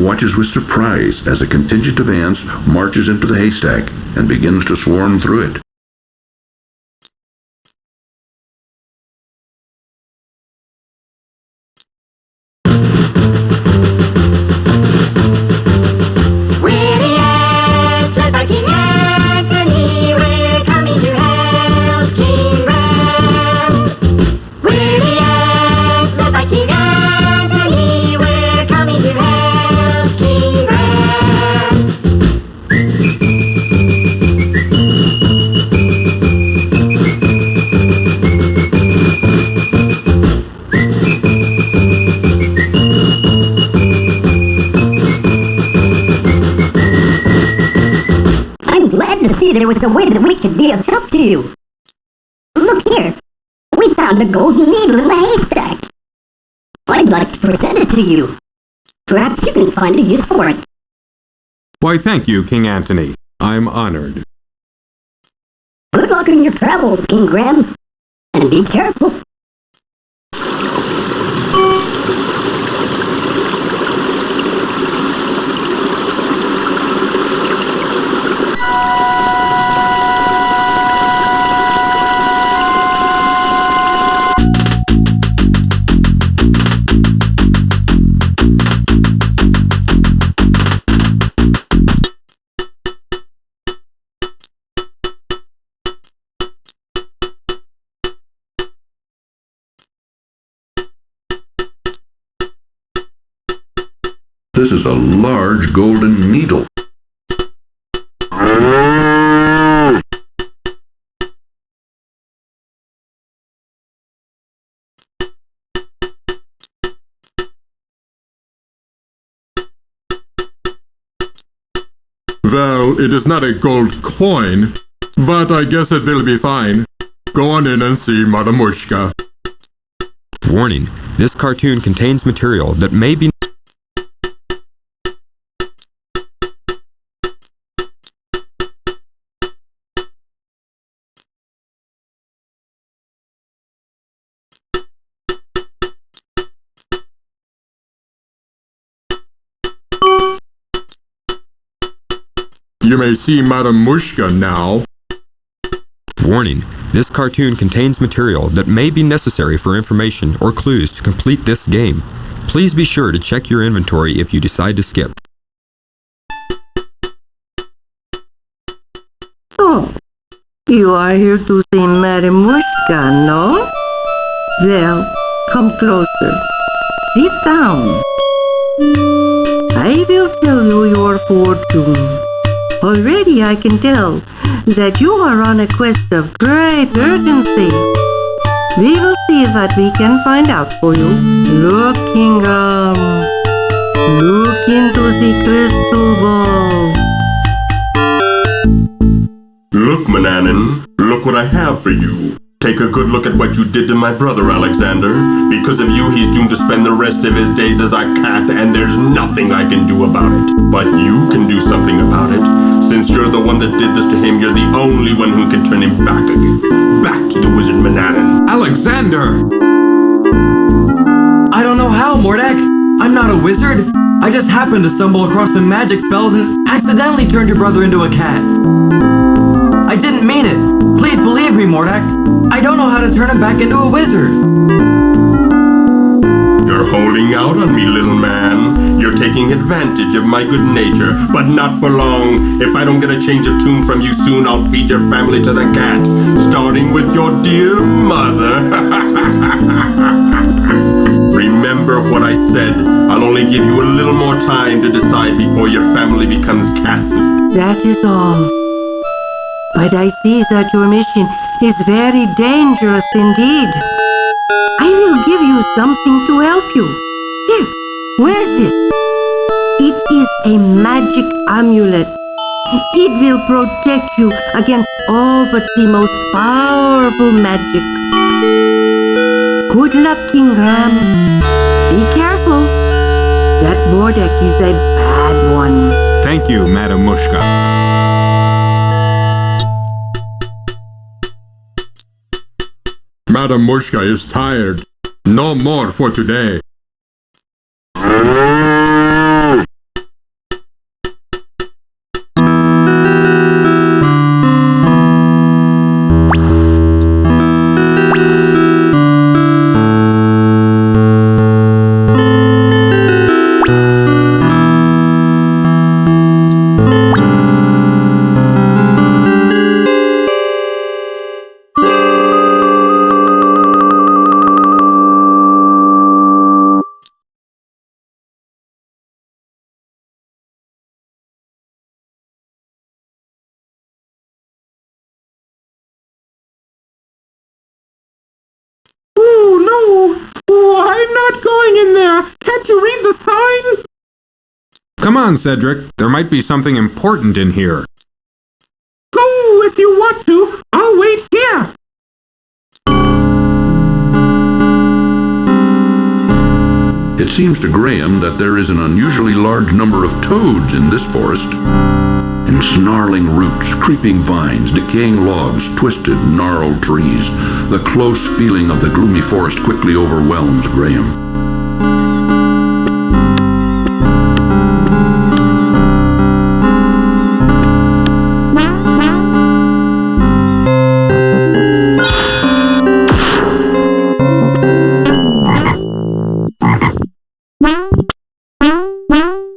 watches with surprise as a contingent of ants marches into the haystack and begins to swarm through it. There was a way that we could be of help to you. Look here. We found a golden needle in the haystack. I'd like to present it to you. Perhaps you can find a use for it. Why, thank you, King Antony. I'm honored. Good luck in your travels, King Ghram. And be careful. This is a large golden needle. Well, it is not a gold coin, but I guess it will be fine. Go on in and see Madamushka. Warning, this cartoon contains material that may be You may see Madamushka now. Warning, this cartoon contains material that may be necessary for information or clues to complete this game. Please be sure to check your inventory if you decide to skip. Oh, you are here to see Madamushka, no? Well, come closer. Sit down. I will tell you your fortune. Already I can tell that you are on a quest of great urgency. We will see what we can find out for you. Look, Ghram. Look into the crystal ball. Look, Manannan, look what I have for you. Take a good look at what you did to my brother, Alexander. Because of you, he's doomed to spend the rest of his days as a cat, and there's nothing I can do about it. But you can do something about it. Since you're the one that did this to him, you're the only one who can turn him back again. Back to the wizard Manannan. Alexander! I don't know how, Mordak. I'm not a wizard. I just happened to stumble across some magic spells and accidentally turned your brother into a cat. I didn't mean it. Please believe me, Mordak. I don't know how to turn him back into a wizard. You're holding out on me, little man. You're taking advantage of my good nature, but not for long. If I don't get a change of tune from you soon, I'll feed your family to the cat, starting with your dear mother. Remember what I said. I'll only give you a little more time to decide before your family becomes cat food. That is all. But I see that your mission is very dangerous indeed. I will give you something to help you. Here, wear this. It is a magic amulet. It will protect you against all but the most powerful magic. Good luck, King Ghram. Be careful. That Mordak is a bad one. Thank you, Madamushka. Madamushka is tired. No more for today. I'm not going in there. Can't you read the sign? Come on, Cedric. There might be something important in here. Go if you want to. I'll wait here. It seems to Graham that there is an unusually large number of toads in this forest. And snarling roots, creeping vines, decaying logs, twisted, gnarled trees. The close feeling of the gloomy forest quickly overwhelms Graham.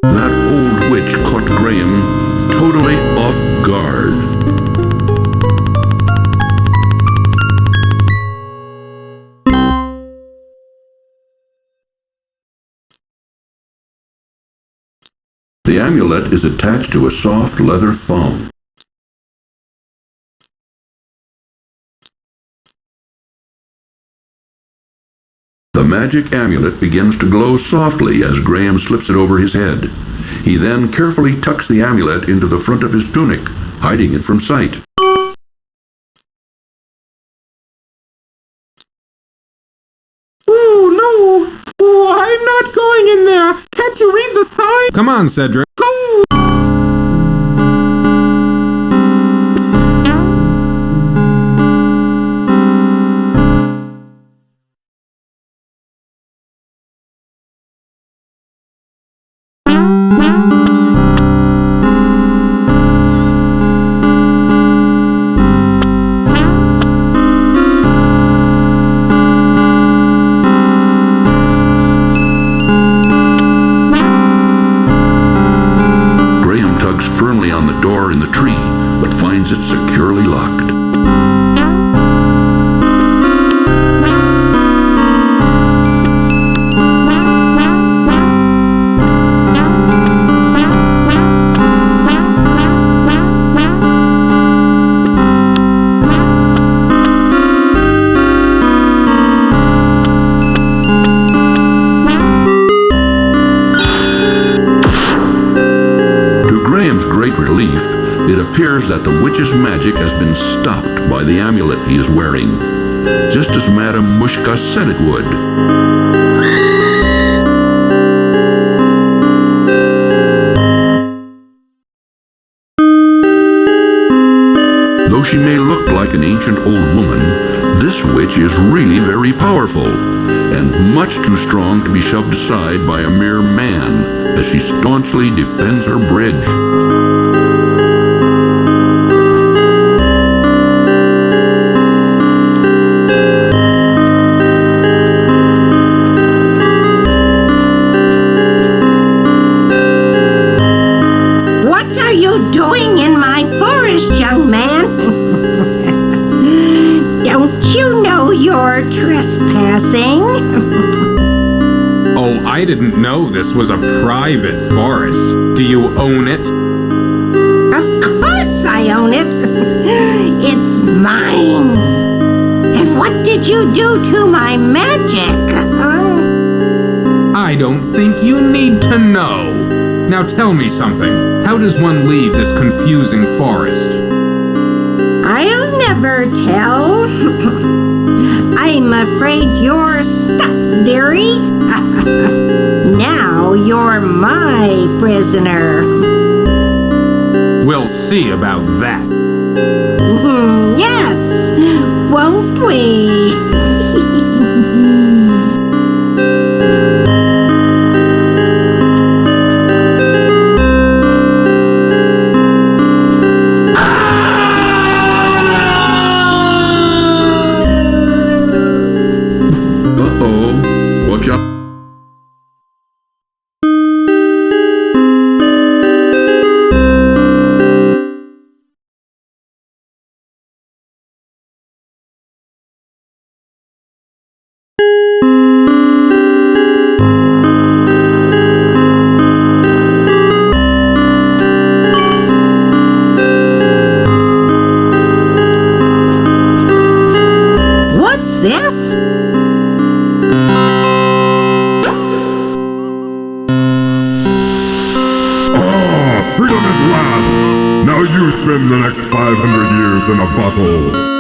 That old witch caught Graham totally off guard. The amulet is attached to a soft leather thong. The magic amulet begins to glow softly as Graham slips it over his head. He then carefully tucks the amulet into the front of his tunic, hiding it from sight. Oh, no. Oh, I'm not going in there. Can't you read the sign? Come on, Cedric. Go. Firmly on the door in the tree, but finds it securely locked. Graham's great relief, it appears that the witch's magic has been stopped by the amulet he is wearing, just as Madame Mushka said it would. Though she may look like an ancient old woman, this witch is really very powerful, and much too strong to be shoved aside by a mere man, as she staunchly defends her bridge. What are you doing in my forest, young man? Don't you know you're trespassing? Oh, I didn't know this was a private forest. Do you own it? Of course I own it. It's mine. And what did you do to my magic? I don't think you need to know. Now tell me something. How does one leave this confusing forest? I'll never tell. I'm afraid you're stuck, dearie. Now you're my prisoner. We'll see about that. Yes, won't we? spend the next 500 years in a bottle.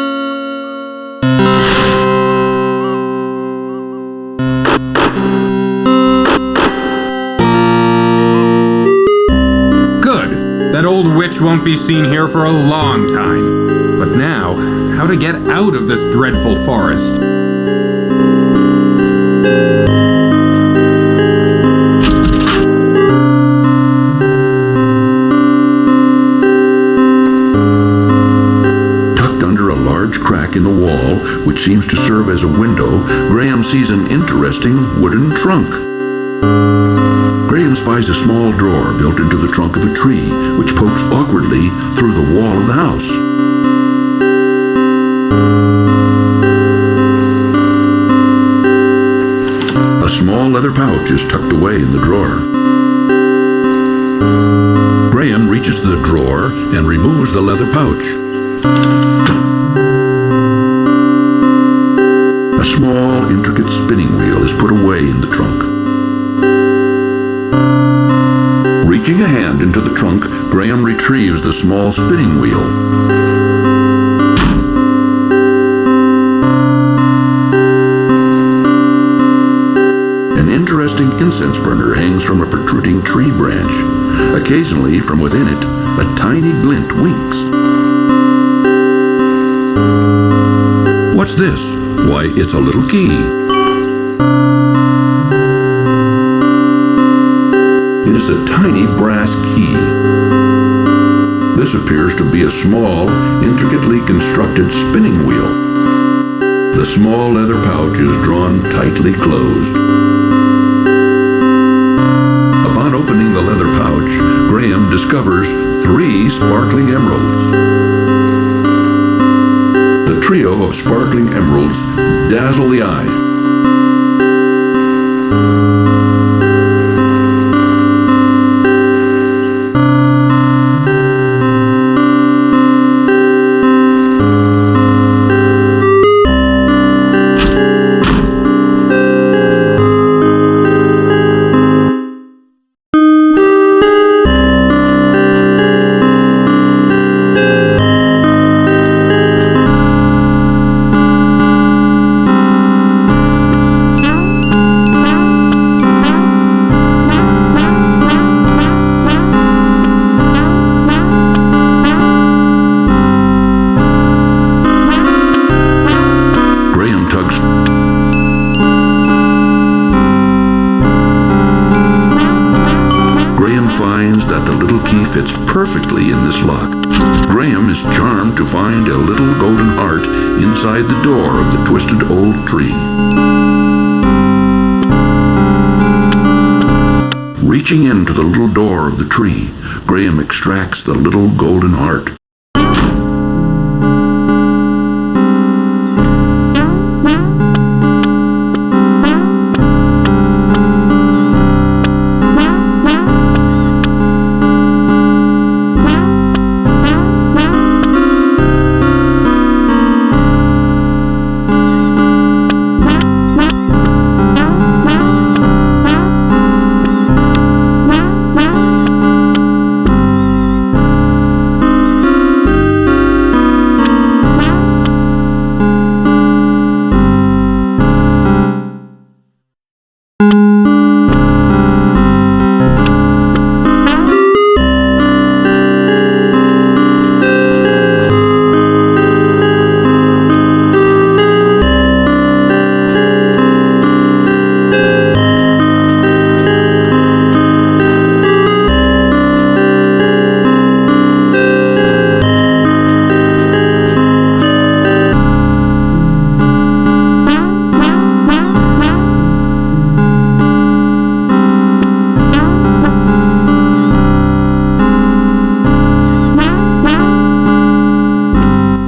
That old witch won't be seen here for a long time. But now, how to get out of this dreadful forest? Tucked under a large crack in the wall, which seems to serve as a window, Ghram sees an interesting wooden trunk. Ghram spies a small drawer built into the trunk of a tree, which pokes awkwardly through the wall of the house. A small leather pouch is tucked away in the drawer. Ghram reaches to the drawer and removes the leather pouch. A small, intricate spinning wheel is put away in the trunk. Reaching a hand into the trunk, Ghram retrieves the small spinning wheel. An interesting incense burner hangs from a protruding tree branch. Occasionally, from within it, a tiny glint winks. What's this? Why, it's a little key. It is a tiny brass key. This appears to be a small, intricately constructed spinning wheel. The small leather pouch is drawn tightly closed. Upon opening the leather pouch, Ghram discovers 3 sparkling emeralds. The trio of sparkling emeralds dazzle the eye. Fits perfectly in this lock. Ghram is charmed to find a little golden heart inside the door of the twisted old tree. Reaching into the little door of the tree, Ghram extracts the little golden heart.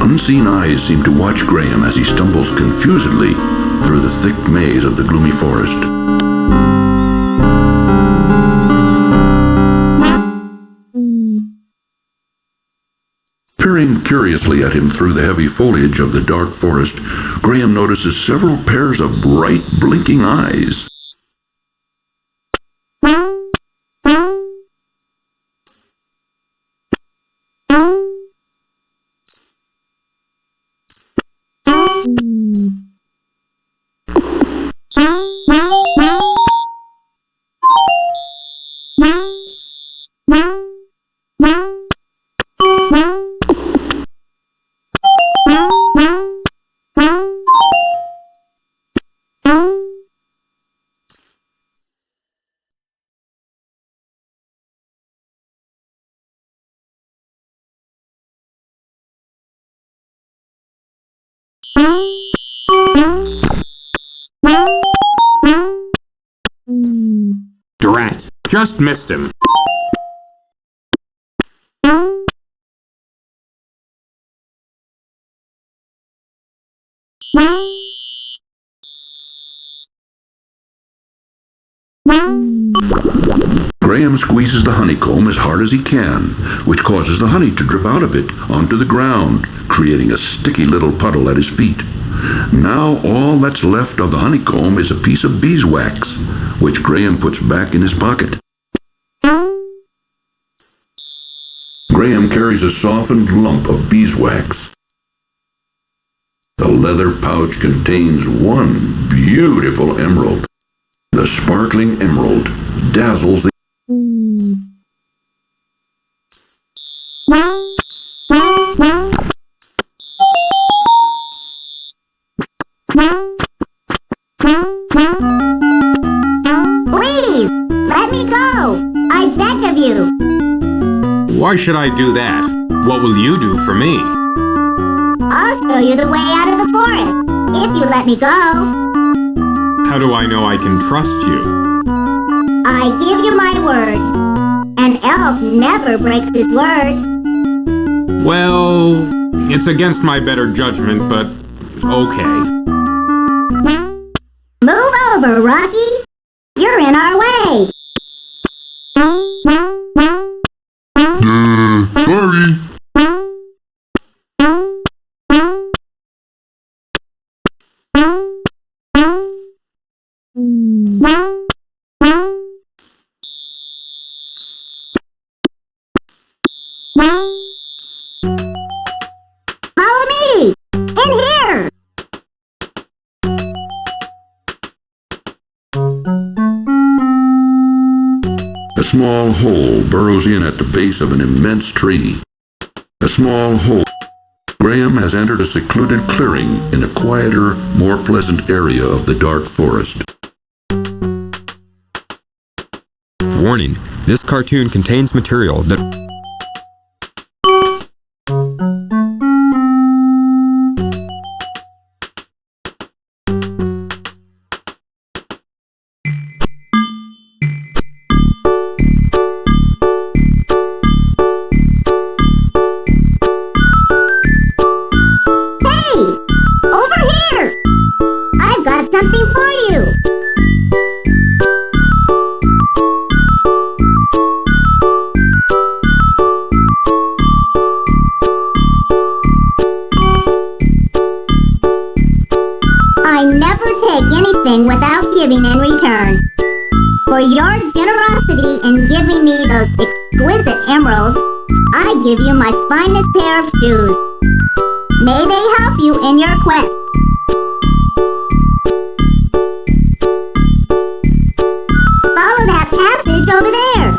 Unseen eyes seem to watch Ghram as he stumbles confusedly through the thick maze of the gloomy forest. Peering curiously at him through the heavy foliage of the dark forest, Ghram notices several pairs of bright, blinking eyes. Drat! Just missed him. Graham squeezes the honeycomb as hard as he can, which causes the honey to drip out of it onto the ground, creating a sticky little puddle at his feet. Now all that's left of the honeycomb is a piece of beeswax, which Graham puts back in his pocket. Graham carries a softened lump of beeswax. The leather pouch contains one beautiful emerald. The sparkling emerald dazzles the Please, let me go. I beg of you. Why should I do that? What will you do for me? I'll show you the way out of the forest, if you let me go. How do I know I can trust you? I give you my word. An elf never breaks his word. Well, it's against my better judgment, but okay. Move over, Rocky. You're in our way. sorry. Follow me! In here! A small hole burrows in at the base of an immense tree. A small hole. Graham has entered a secluded clearing in a quieter, more pleasant area of the dark forest. Warning, this cartoon contains material that... Hey! Over here! I've got something for you! I never take anything without giving in return. For your generosity in giving me those exquisite emeralds, I give you my finest pair of shoes. May they help you in your quest. Follow that passage over there.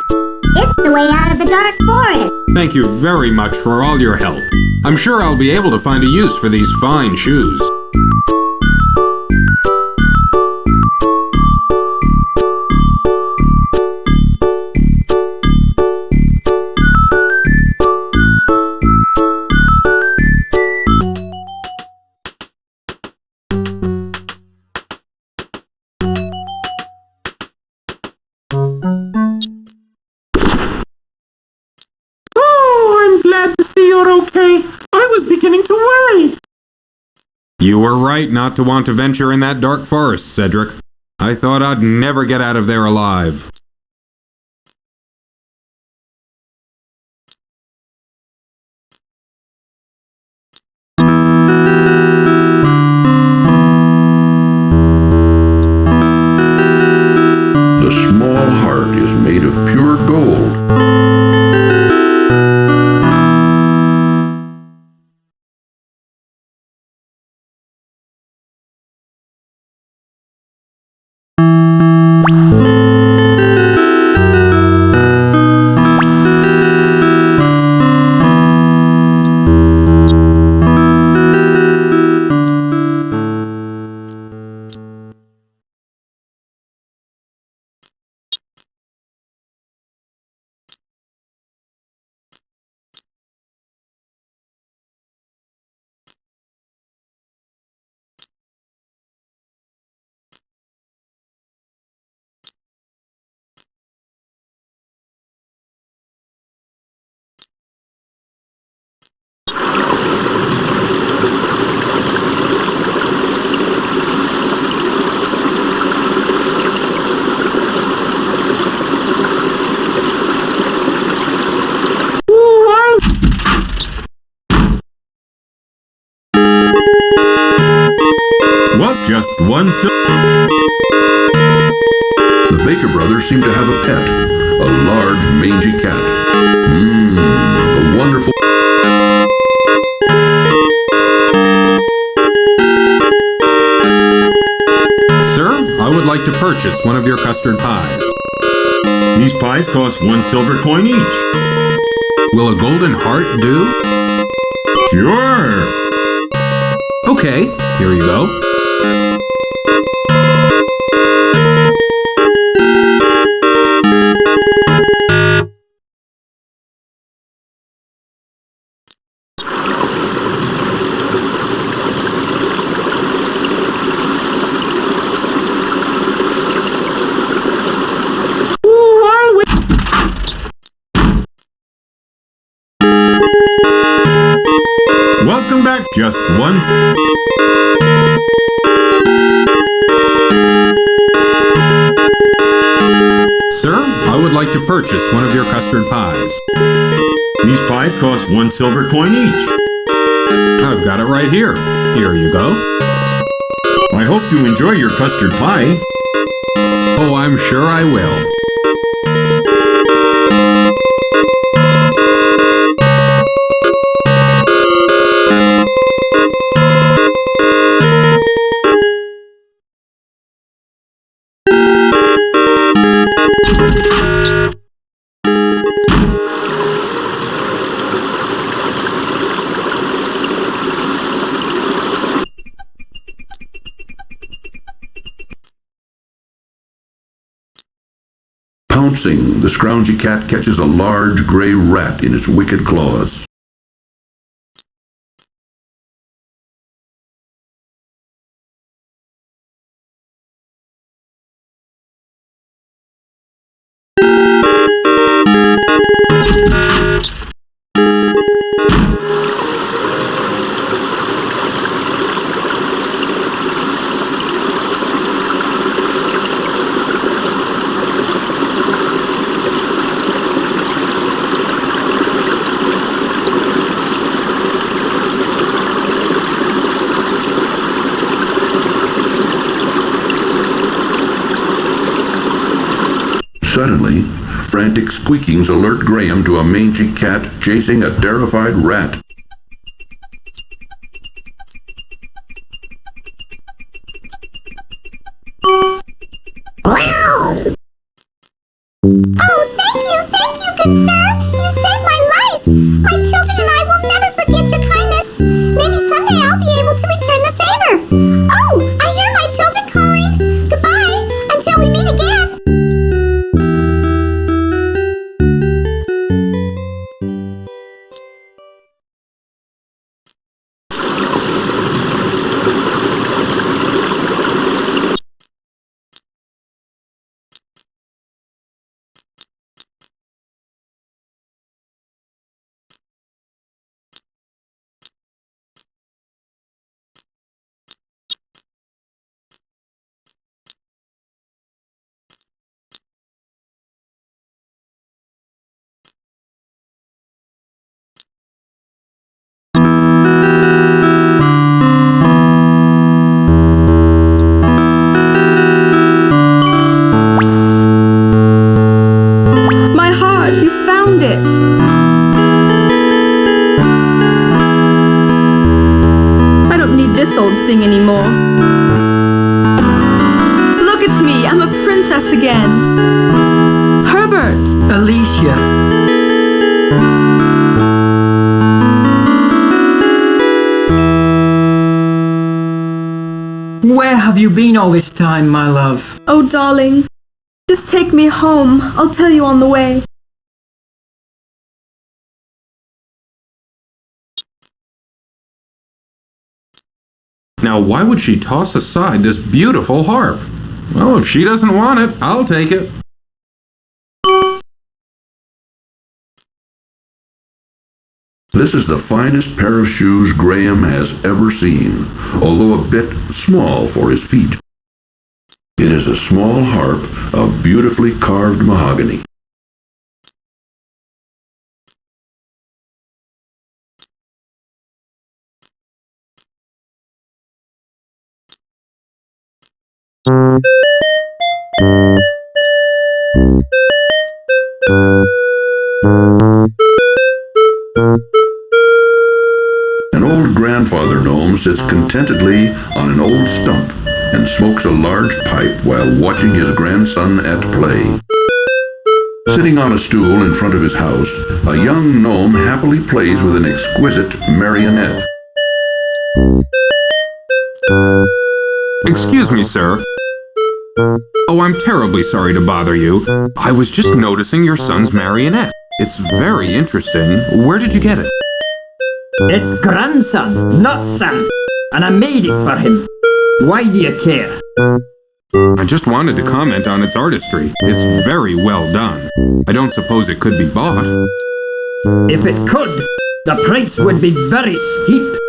It's the way out of the dark forest. Thank you very much for all your help. I'm sure I'll be able to find a use for these fine shoes. Oh, I'm glad to see you're okay. I was beginning to worry. You were right not to want to venture in that dark forest, Cedric. I thought I'd never get out of there alive. The small heart is made of pure gold. just one The Baker brothers seem to have a pet, a large mangy cat. A wonderful... Sir, I would like to purchase one of your custard pies. These pies cost 1 silver coin each. Will a golden heart do? Sure. Okay, here you go. Welcome back, just one. Sir, I would like to purchase one of your custard pies. These pies cost 1 silver coin each. I've got it right here. Here you go. I hope you enjoy your custard pie. Oh, I'm sure I will. Pouncing, the scroungy cat catches a large gray rat in its wicked claws. Suddenly, frantic squeakings alert Ghram to a mangy cat chasing a terrified rat. Oh, thank you, good sir. You saved my life. My children and I will never forget your kindness. Maybe someday I'll be able to return the favor. Oh, I hear my children calling. Goodbye, until we meet again. Thing anymore. Look at me, I'm a princess again. Herbert. Alicia. Where have you been all this time, my love? Oh, darling, just take me home. I'll tell you on the way. Now, why would she toss aside this beautiful harp? Well, if she doesn't want it, I'll take it. This is the finest pair of shoes Ghram has ever seen, although a bit small for his feet. It is a small harp of beautifully carved mahogany. An old grandfather gnome sits contentedly on an old stump and smokes a large pipe while watching his grandson at play. Sitting on a stool in front of his house, a young gnome happily plays with an exquisite marionette. Excuse me, sir. Oh, I'm terribly sorry to bother you. I was just noticing your son's marionette. It's very interesting. Where did you get it? It's grandson, not son, and I made it for him. Why do you care? I just wanted to comment on its artistry. It's very well done. I don't suppose it could be bought. If it could, the price would be very steep.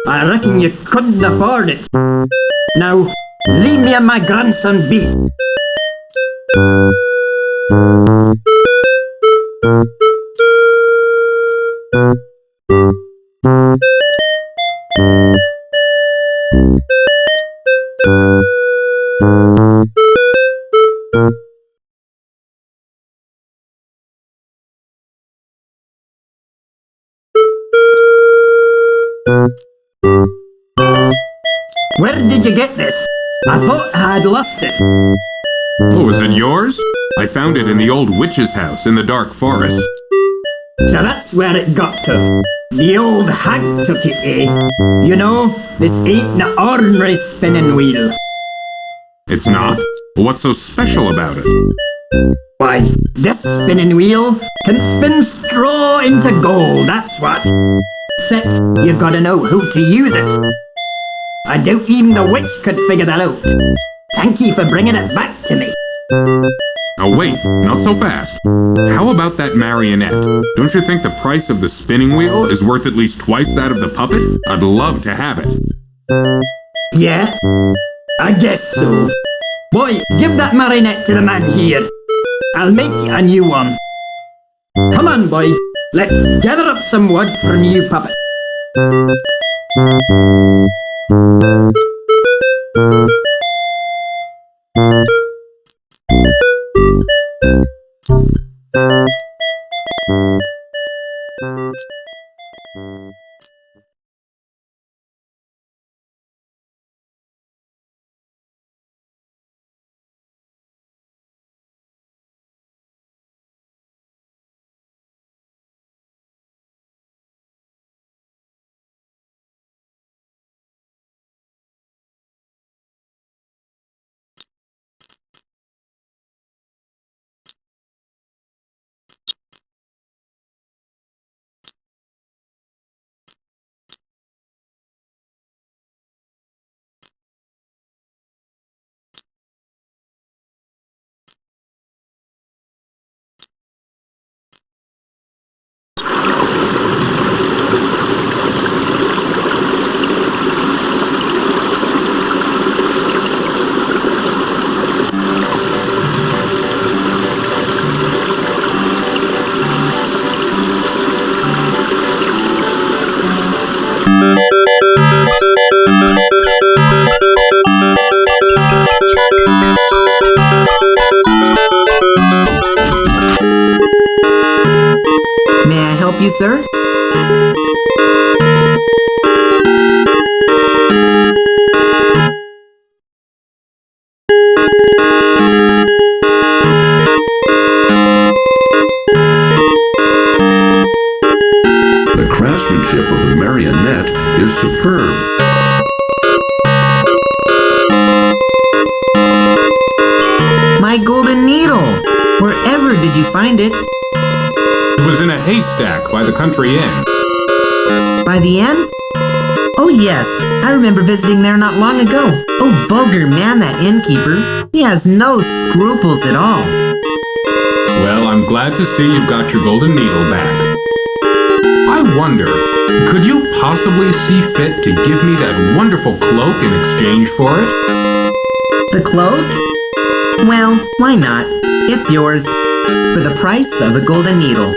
I reckon you couldn't afford it. Now, leave me and my grandson be. Where did you get this? I thought I had lost it. Oh, is it yours? I found it in the old witch's house in the dark forest. So that's where it got to. The old hag took it, eh? You know, this ain't an ordinary spinning wheel. It's not? What's so special about it? Why, this spinning wheel can spin straw into gold, that's what. Except you've got to know who to use it. I doubt even the witch could figure that out. Thank you for bringing it back to me. Now wait, not so fast. How about that marionette? Don't you think the price of the spinning wheel is worth at least twice that of the puppet? I'd love to have it. Yeah, I guess so. Boy, give that marionette to the man here. I'll make you a new one. Come on, boy. Let's gather up some wood for a new puppet. May I help you, sir? The craftsmanship of the marionette is superb. My golden needle! Wherever did you find it? It was in a haystack by the country inn. By the inn? Oh yes, I remember visiting there not long ago. Oh, bugger man, that innkeeper. He has no scruples at all. Well, I'm glad to see you've got your golden needle back. I wonder, could you possibly see fit to give me that wonderful cloak in exchange for it? The cloak? Well, why not? It's yours. For the price of a golden needle.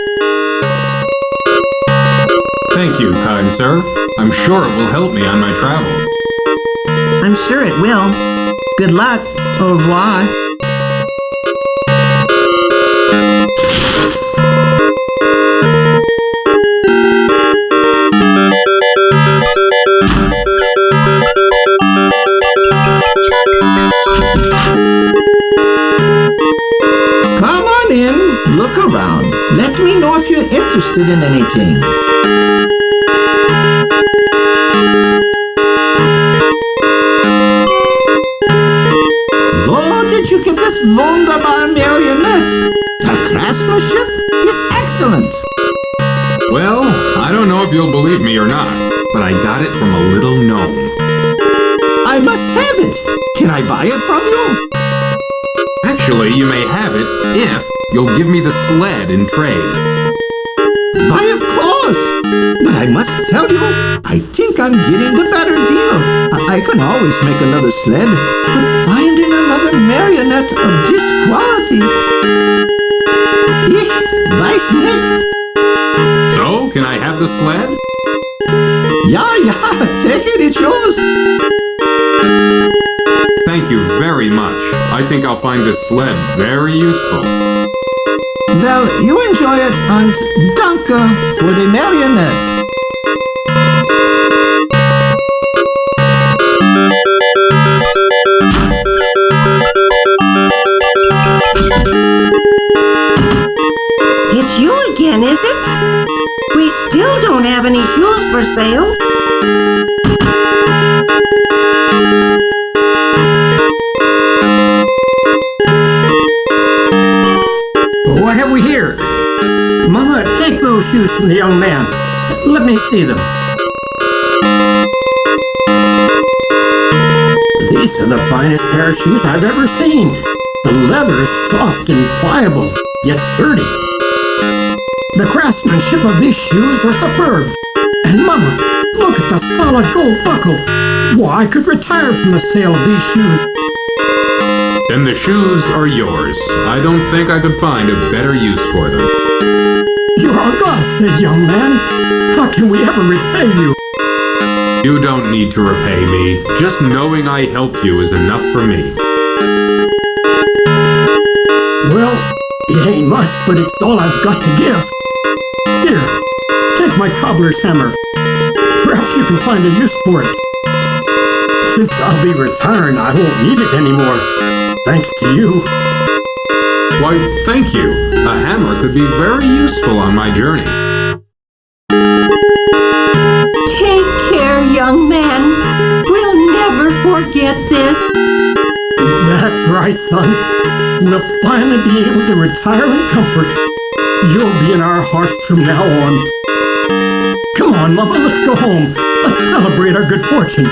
Thank you, kind sir. I'm sure it will help me on my travels. I'm sure it will. Good luck. Au revoir. interested in anything. Where did you get this wunderbar marionette? The craftsmanship is excellent. Well, I don't know if you'll believe me or not, but I got it from a little gnome. I must have it. Can I buy it from you? Actually, you may have it if you'll give me the sled in trade. Why, of course. But I must tell you, I think I'm getting the better deal. I can always make another sled, but finding another marionette of this quality... Ich weiß nicht. So, can I have the sled? Yeah, take it, it's yours. Thank you very much. I think I'll find this sled very useful. Well, you enjoy it, and danke for the marionette. It's you again, is it? We still don't have any shoes for sale. What have we here? Mama, take those shoes from the young man. Let me see them. These are the finest pair of shoes I've ever seen. The leather is soft and pliable, yet sturdy. The craftsmanship of these shoes are superb. And Mama, look at the solid gold buckle. Why, I could retire from the sale of these shoes. Then the shoes are yours. I don't think I could find a better use for them. You are a godsend, young man. How can we ever repay you? You don't need to repay me. Just knowing I helped you is enough for me. Well, it ain't much, but it's all I've got to give. Here, take my cobbler's hammer. Perhaps you can find a use for it. Since I'll be retiring, I won't need it anymore. Thanks to you. Why, thank you. A hammer could be very useful on my journey. Take care, young man. We'll never forget this. That's right, son. We'll finally be able to retire in comfort. You'll be in our hearts from now on. Come on, Mama, let's go home. Let's celebrate our good fortune.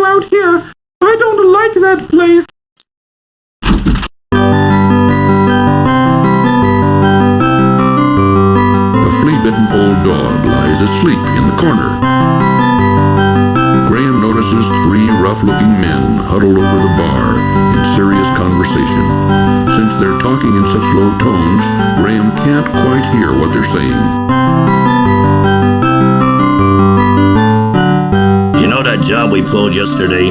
Out here. I don't like that place. A flea-bitten old dog lies asleep in the corner. Graham notices three rough-looking men huddled over the bar in serious conversation. Since they're talking in such low tones, Graham can't quite hear what they're saying. That job we pulled yesterday?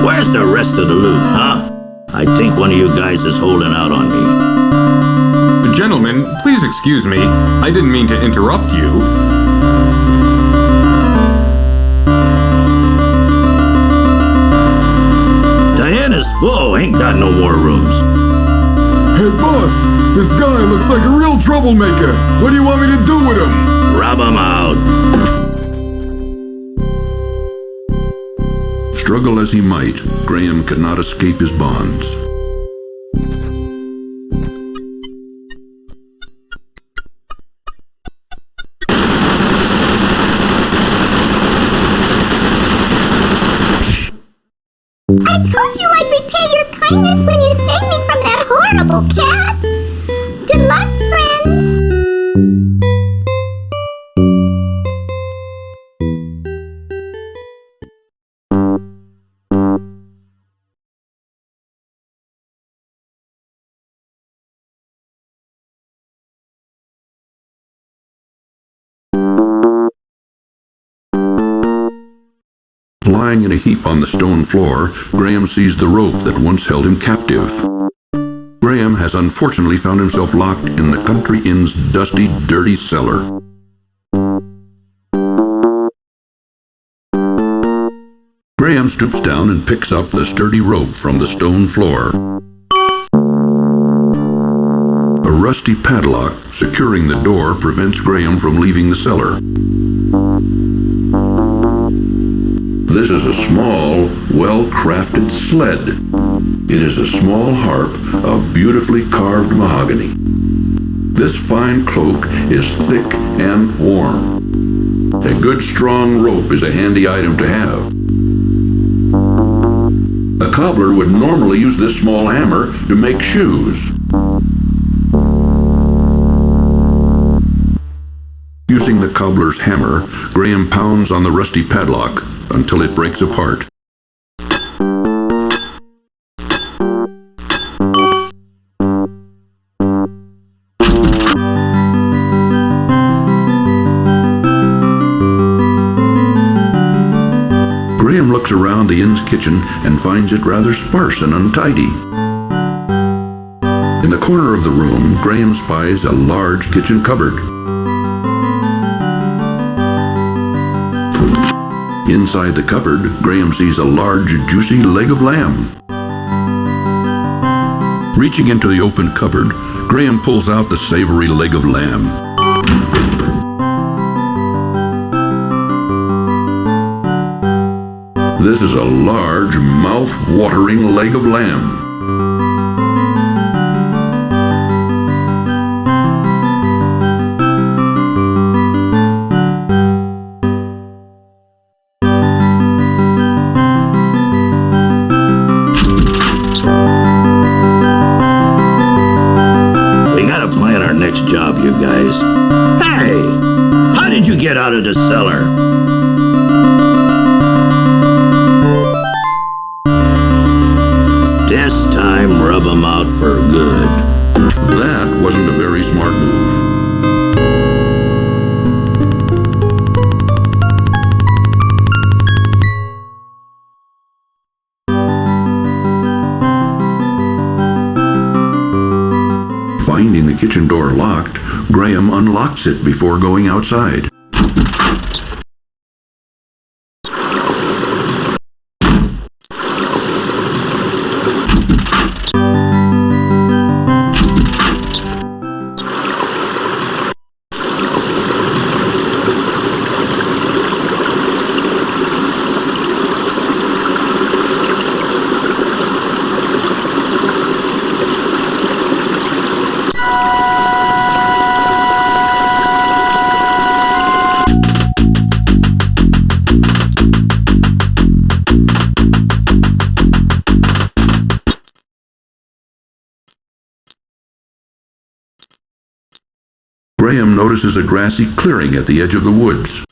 Where's the rest of the loot, huh? I think one of you guys is holding out on me. Gentlemen, please excuse me. I didn't mean to interrupt you. Diana's full, ain't got no more rooms. Hey boss, this guy looks like a real troublemaker. What do you want me to do with him? Rob him out. Struggle as he might, Graham could not escape his bonds. I told you I'd repay your kindness when you saved me from that horrible cat. Good luck, friends. Lying in a heap on the stone floor, Ghram sees the rope that once held him captive. Ghram has unfortunately found himself locked in the country inn's dusty, dirty cellar. Ghram stoops down and picks up the sturdy rope from the stone floor. A rusty padlock securing the door prevents Ghram from leaving the cellar. This is a small, well-crafted sled. It is a small harp of beautifully carved mahogany. This fine cloak is thick and warm. A good strong rope is a handy item to have. A cobbler would normally use this small hammer to make shoes. Using the cobbler's hammer, Ghram pounds on the rusty padlock until it breaks apart. Ghram looks around the inn's kitchen and finds it rather sparse and untidy. In the corner of the room, Ghram spies a large kitchen cupboard. Inside the cupboard, Ghram sees a large, juicy leg of lamb. Reaching into the open cupboard, Ghram pulls out the savory leg of lamb. This is a large, mouth-watering leg of lamb. Job, you guys. Hey! How did you get out of the cellar? This time, rub 'em out for good. That wasn't a very smart move. Finding the kitchen door locked, Ghram unlocks it before going outside. Ghram notices a grassy clearing at the edge of the woods.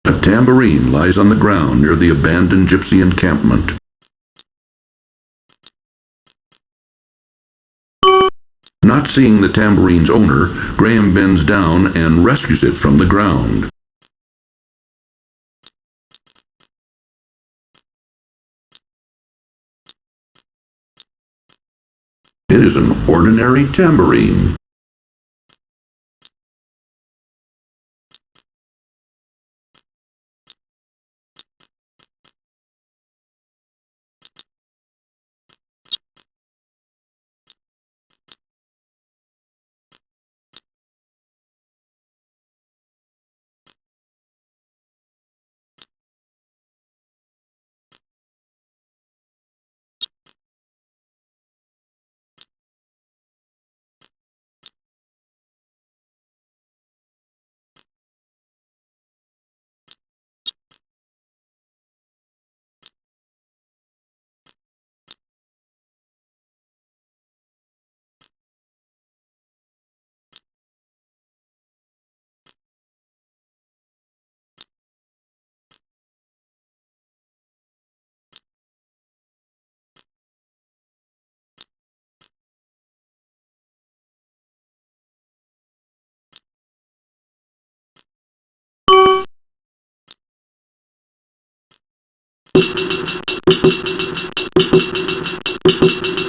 A tambourine lies on the ground near the abandoned gypsy encampment. Not seeing the tambourine's owner, Ghram bends down and rescues it from the ground. It is an ordinary tambourine.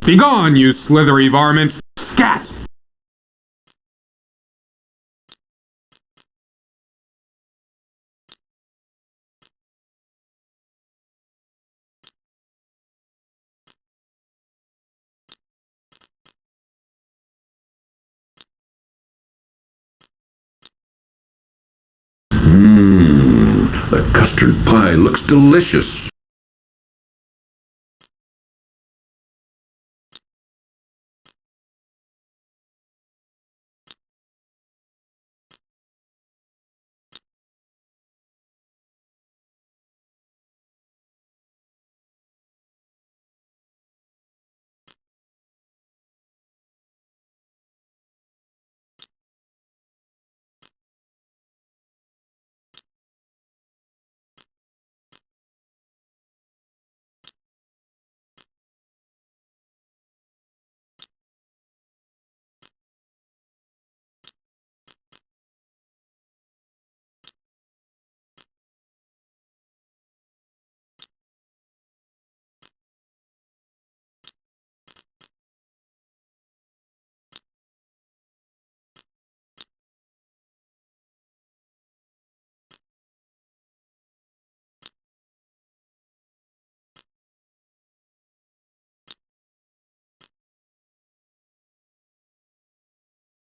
Begone, you slithery varmint! Scat! The custard pie looks delicious.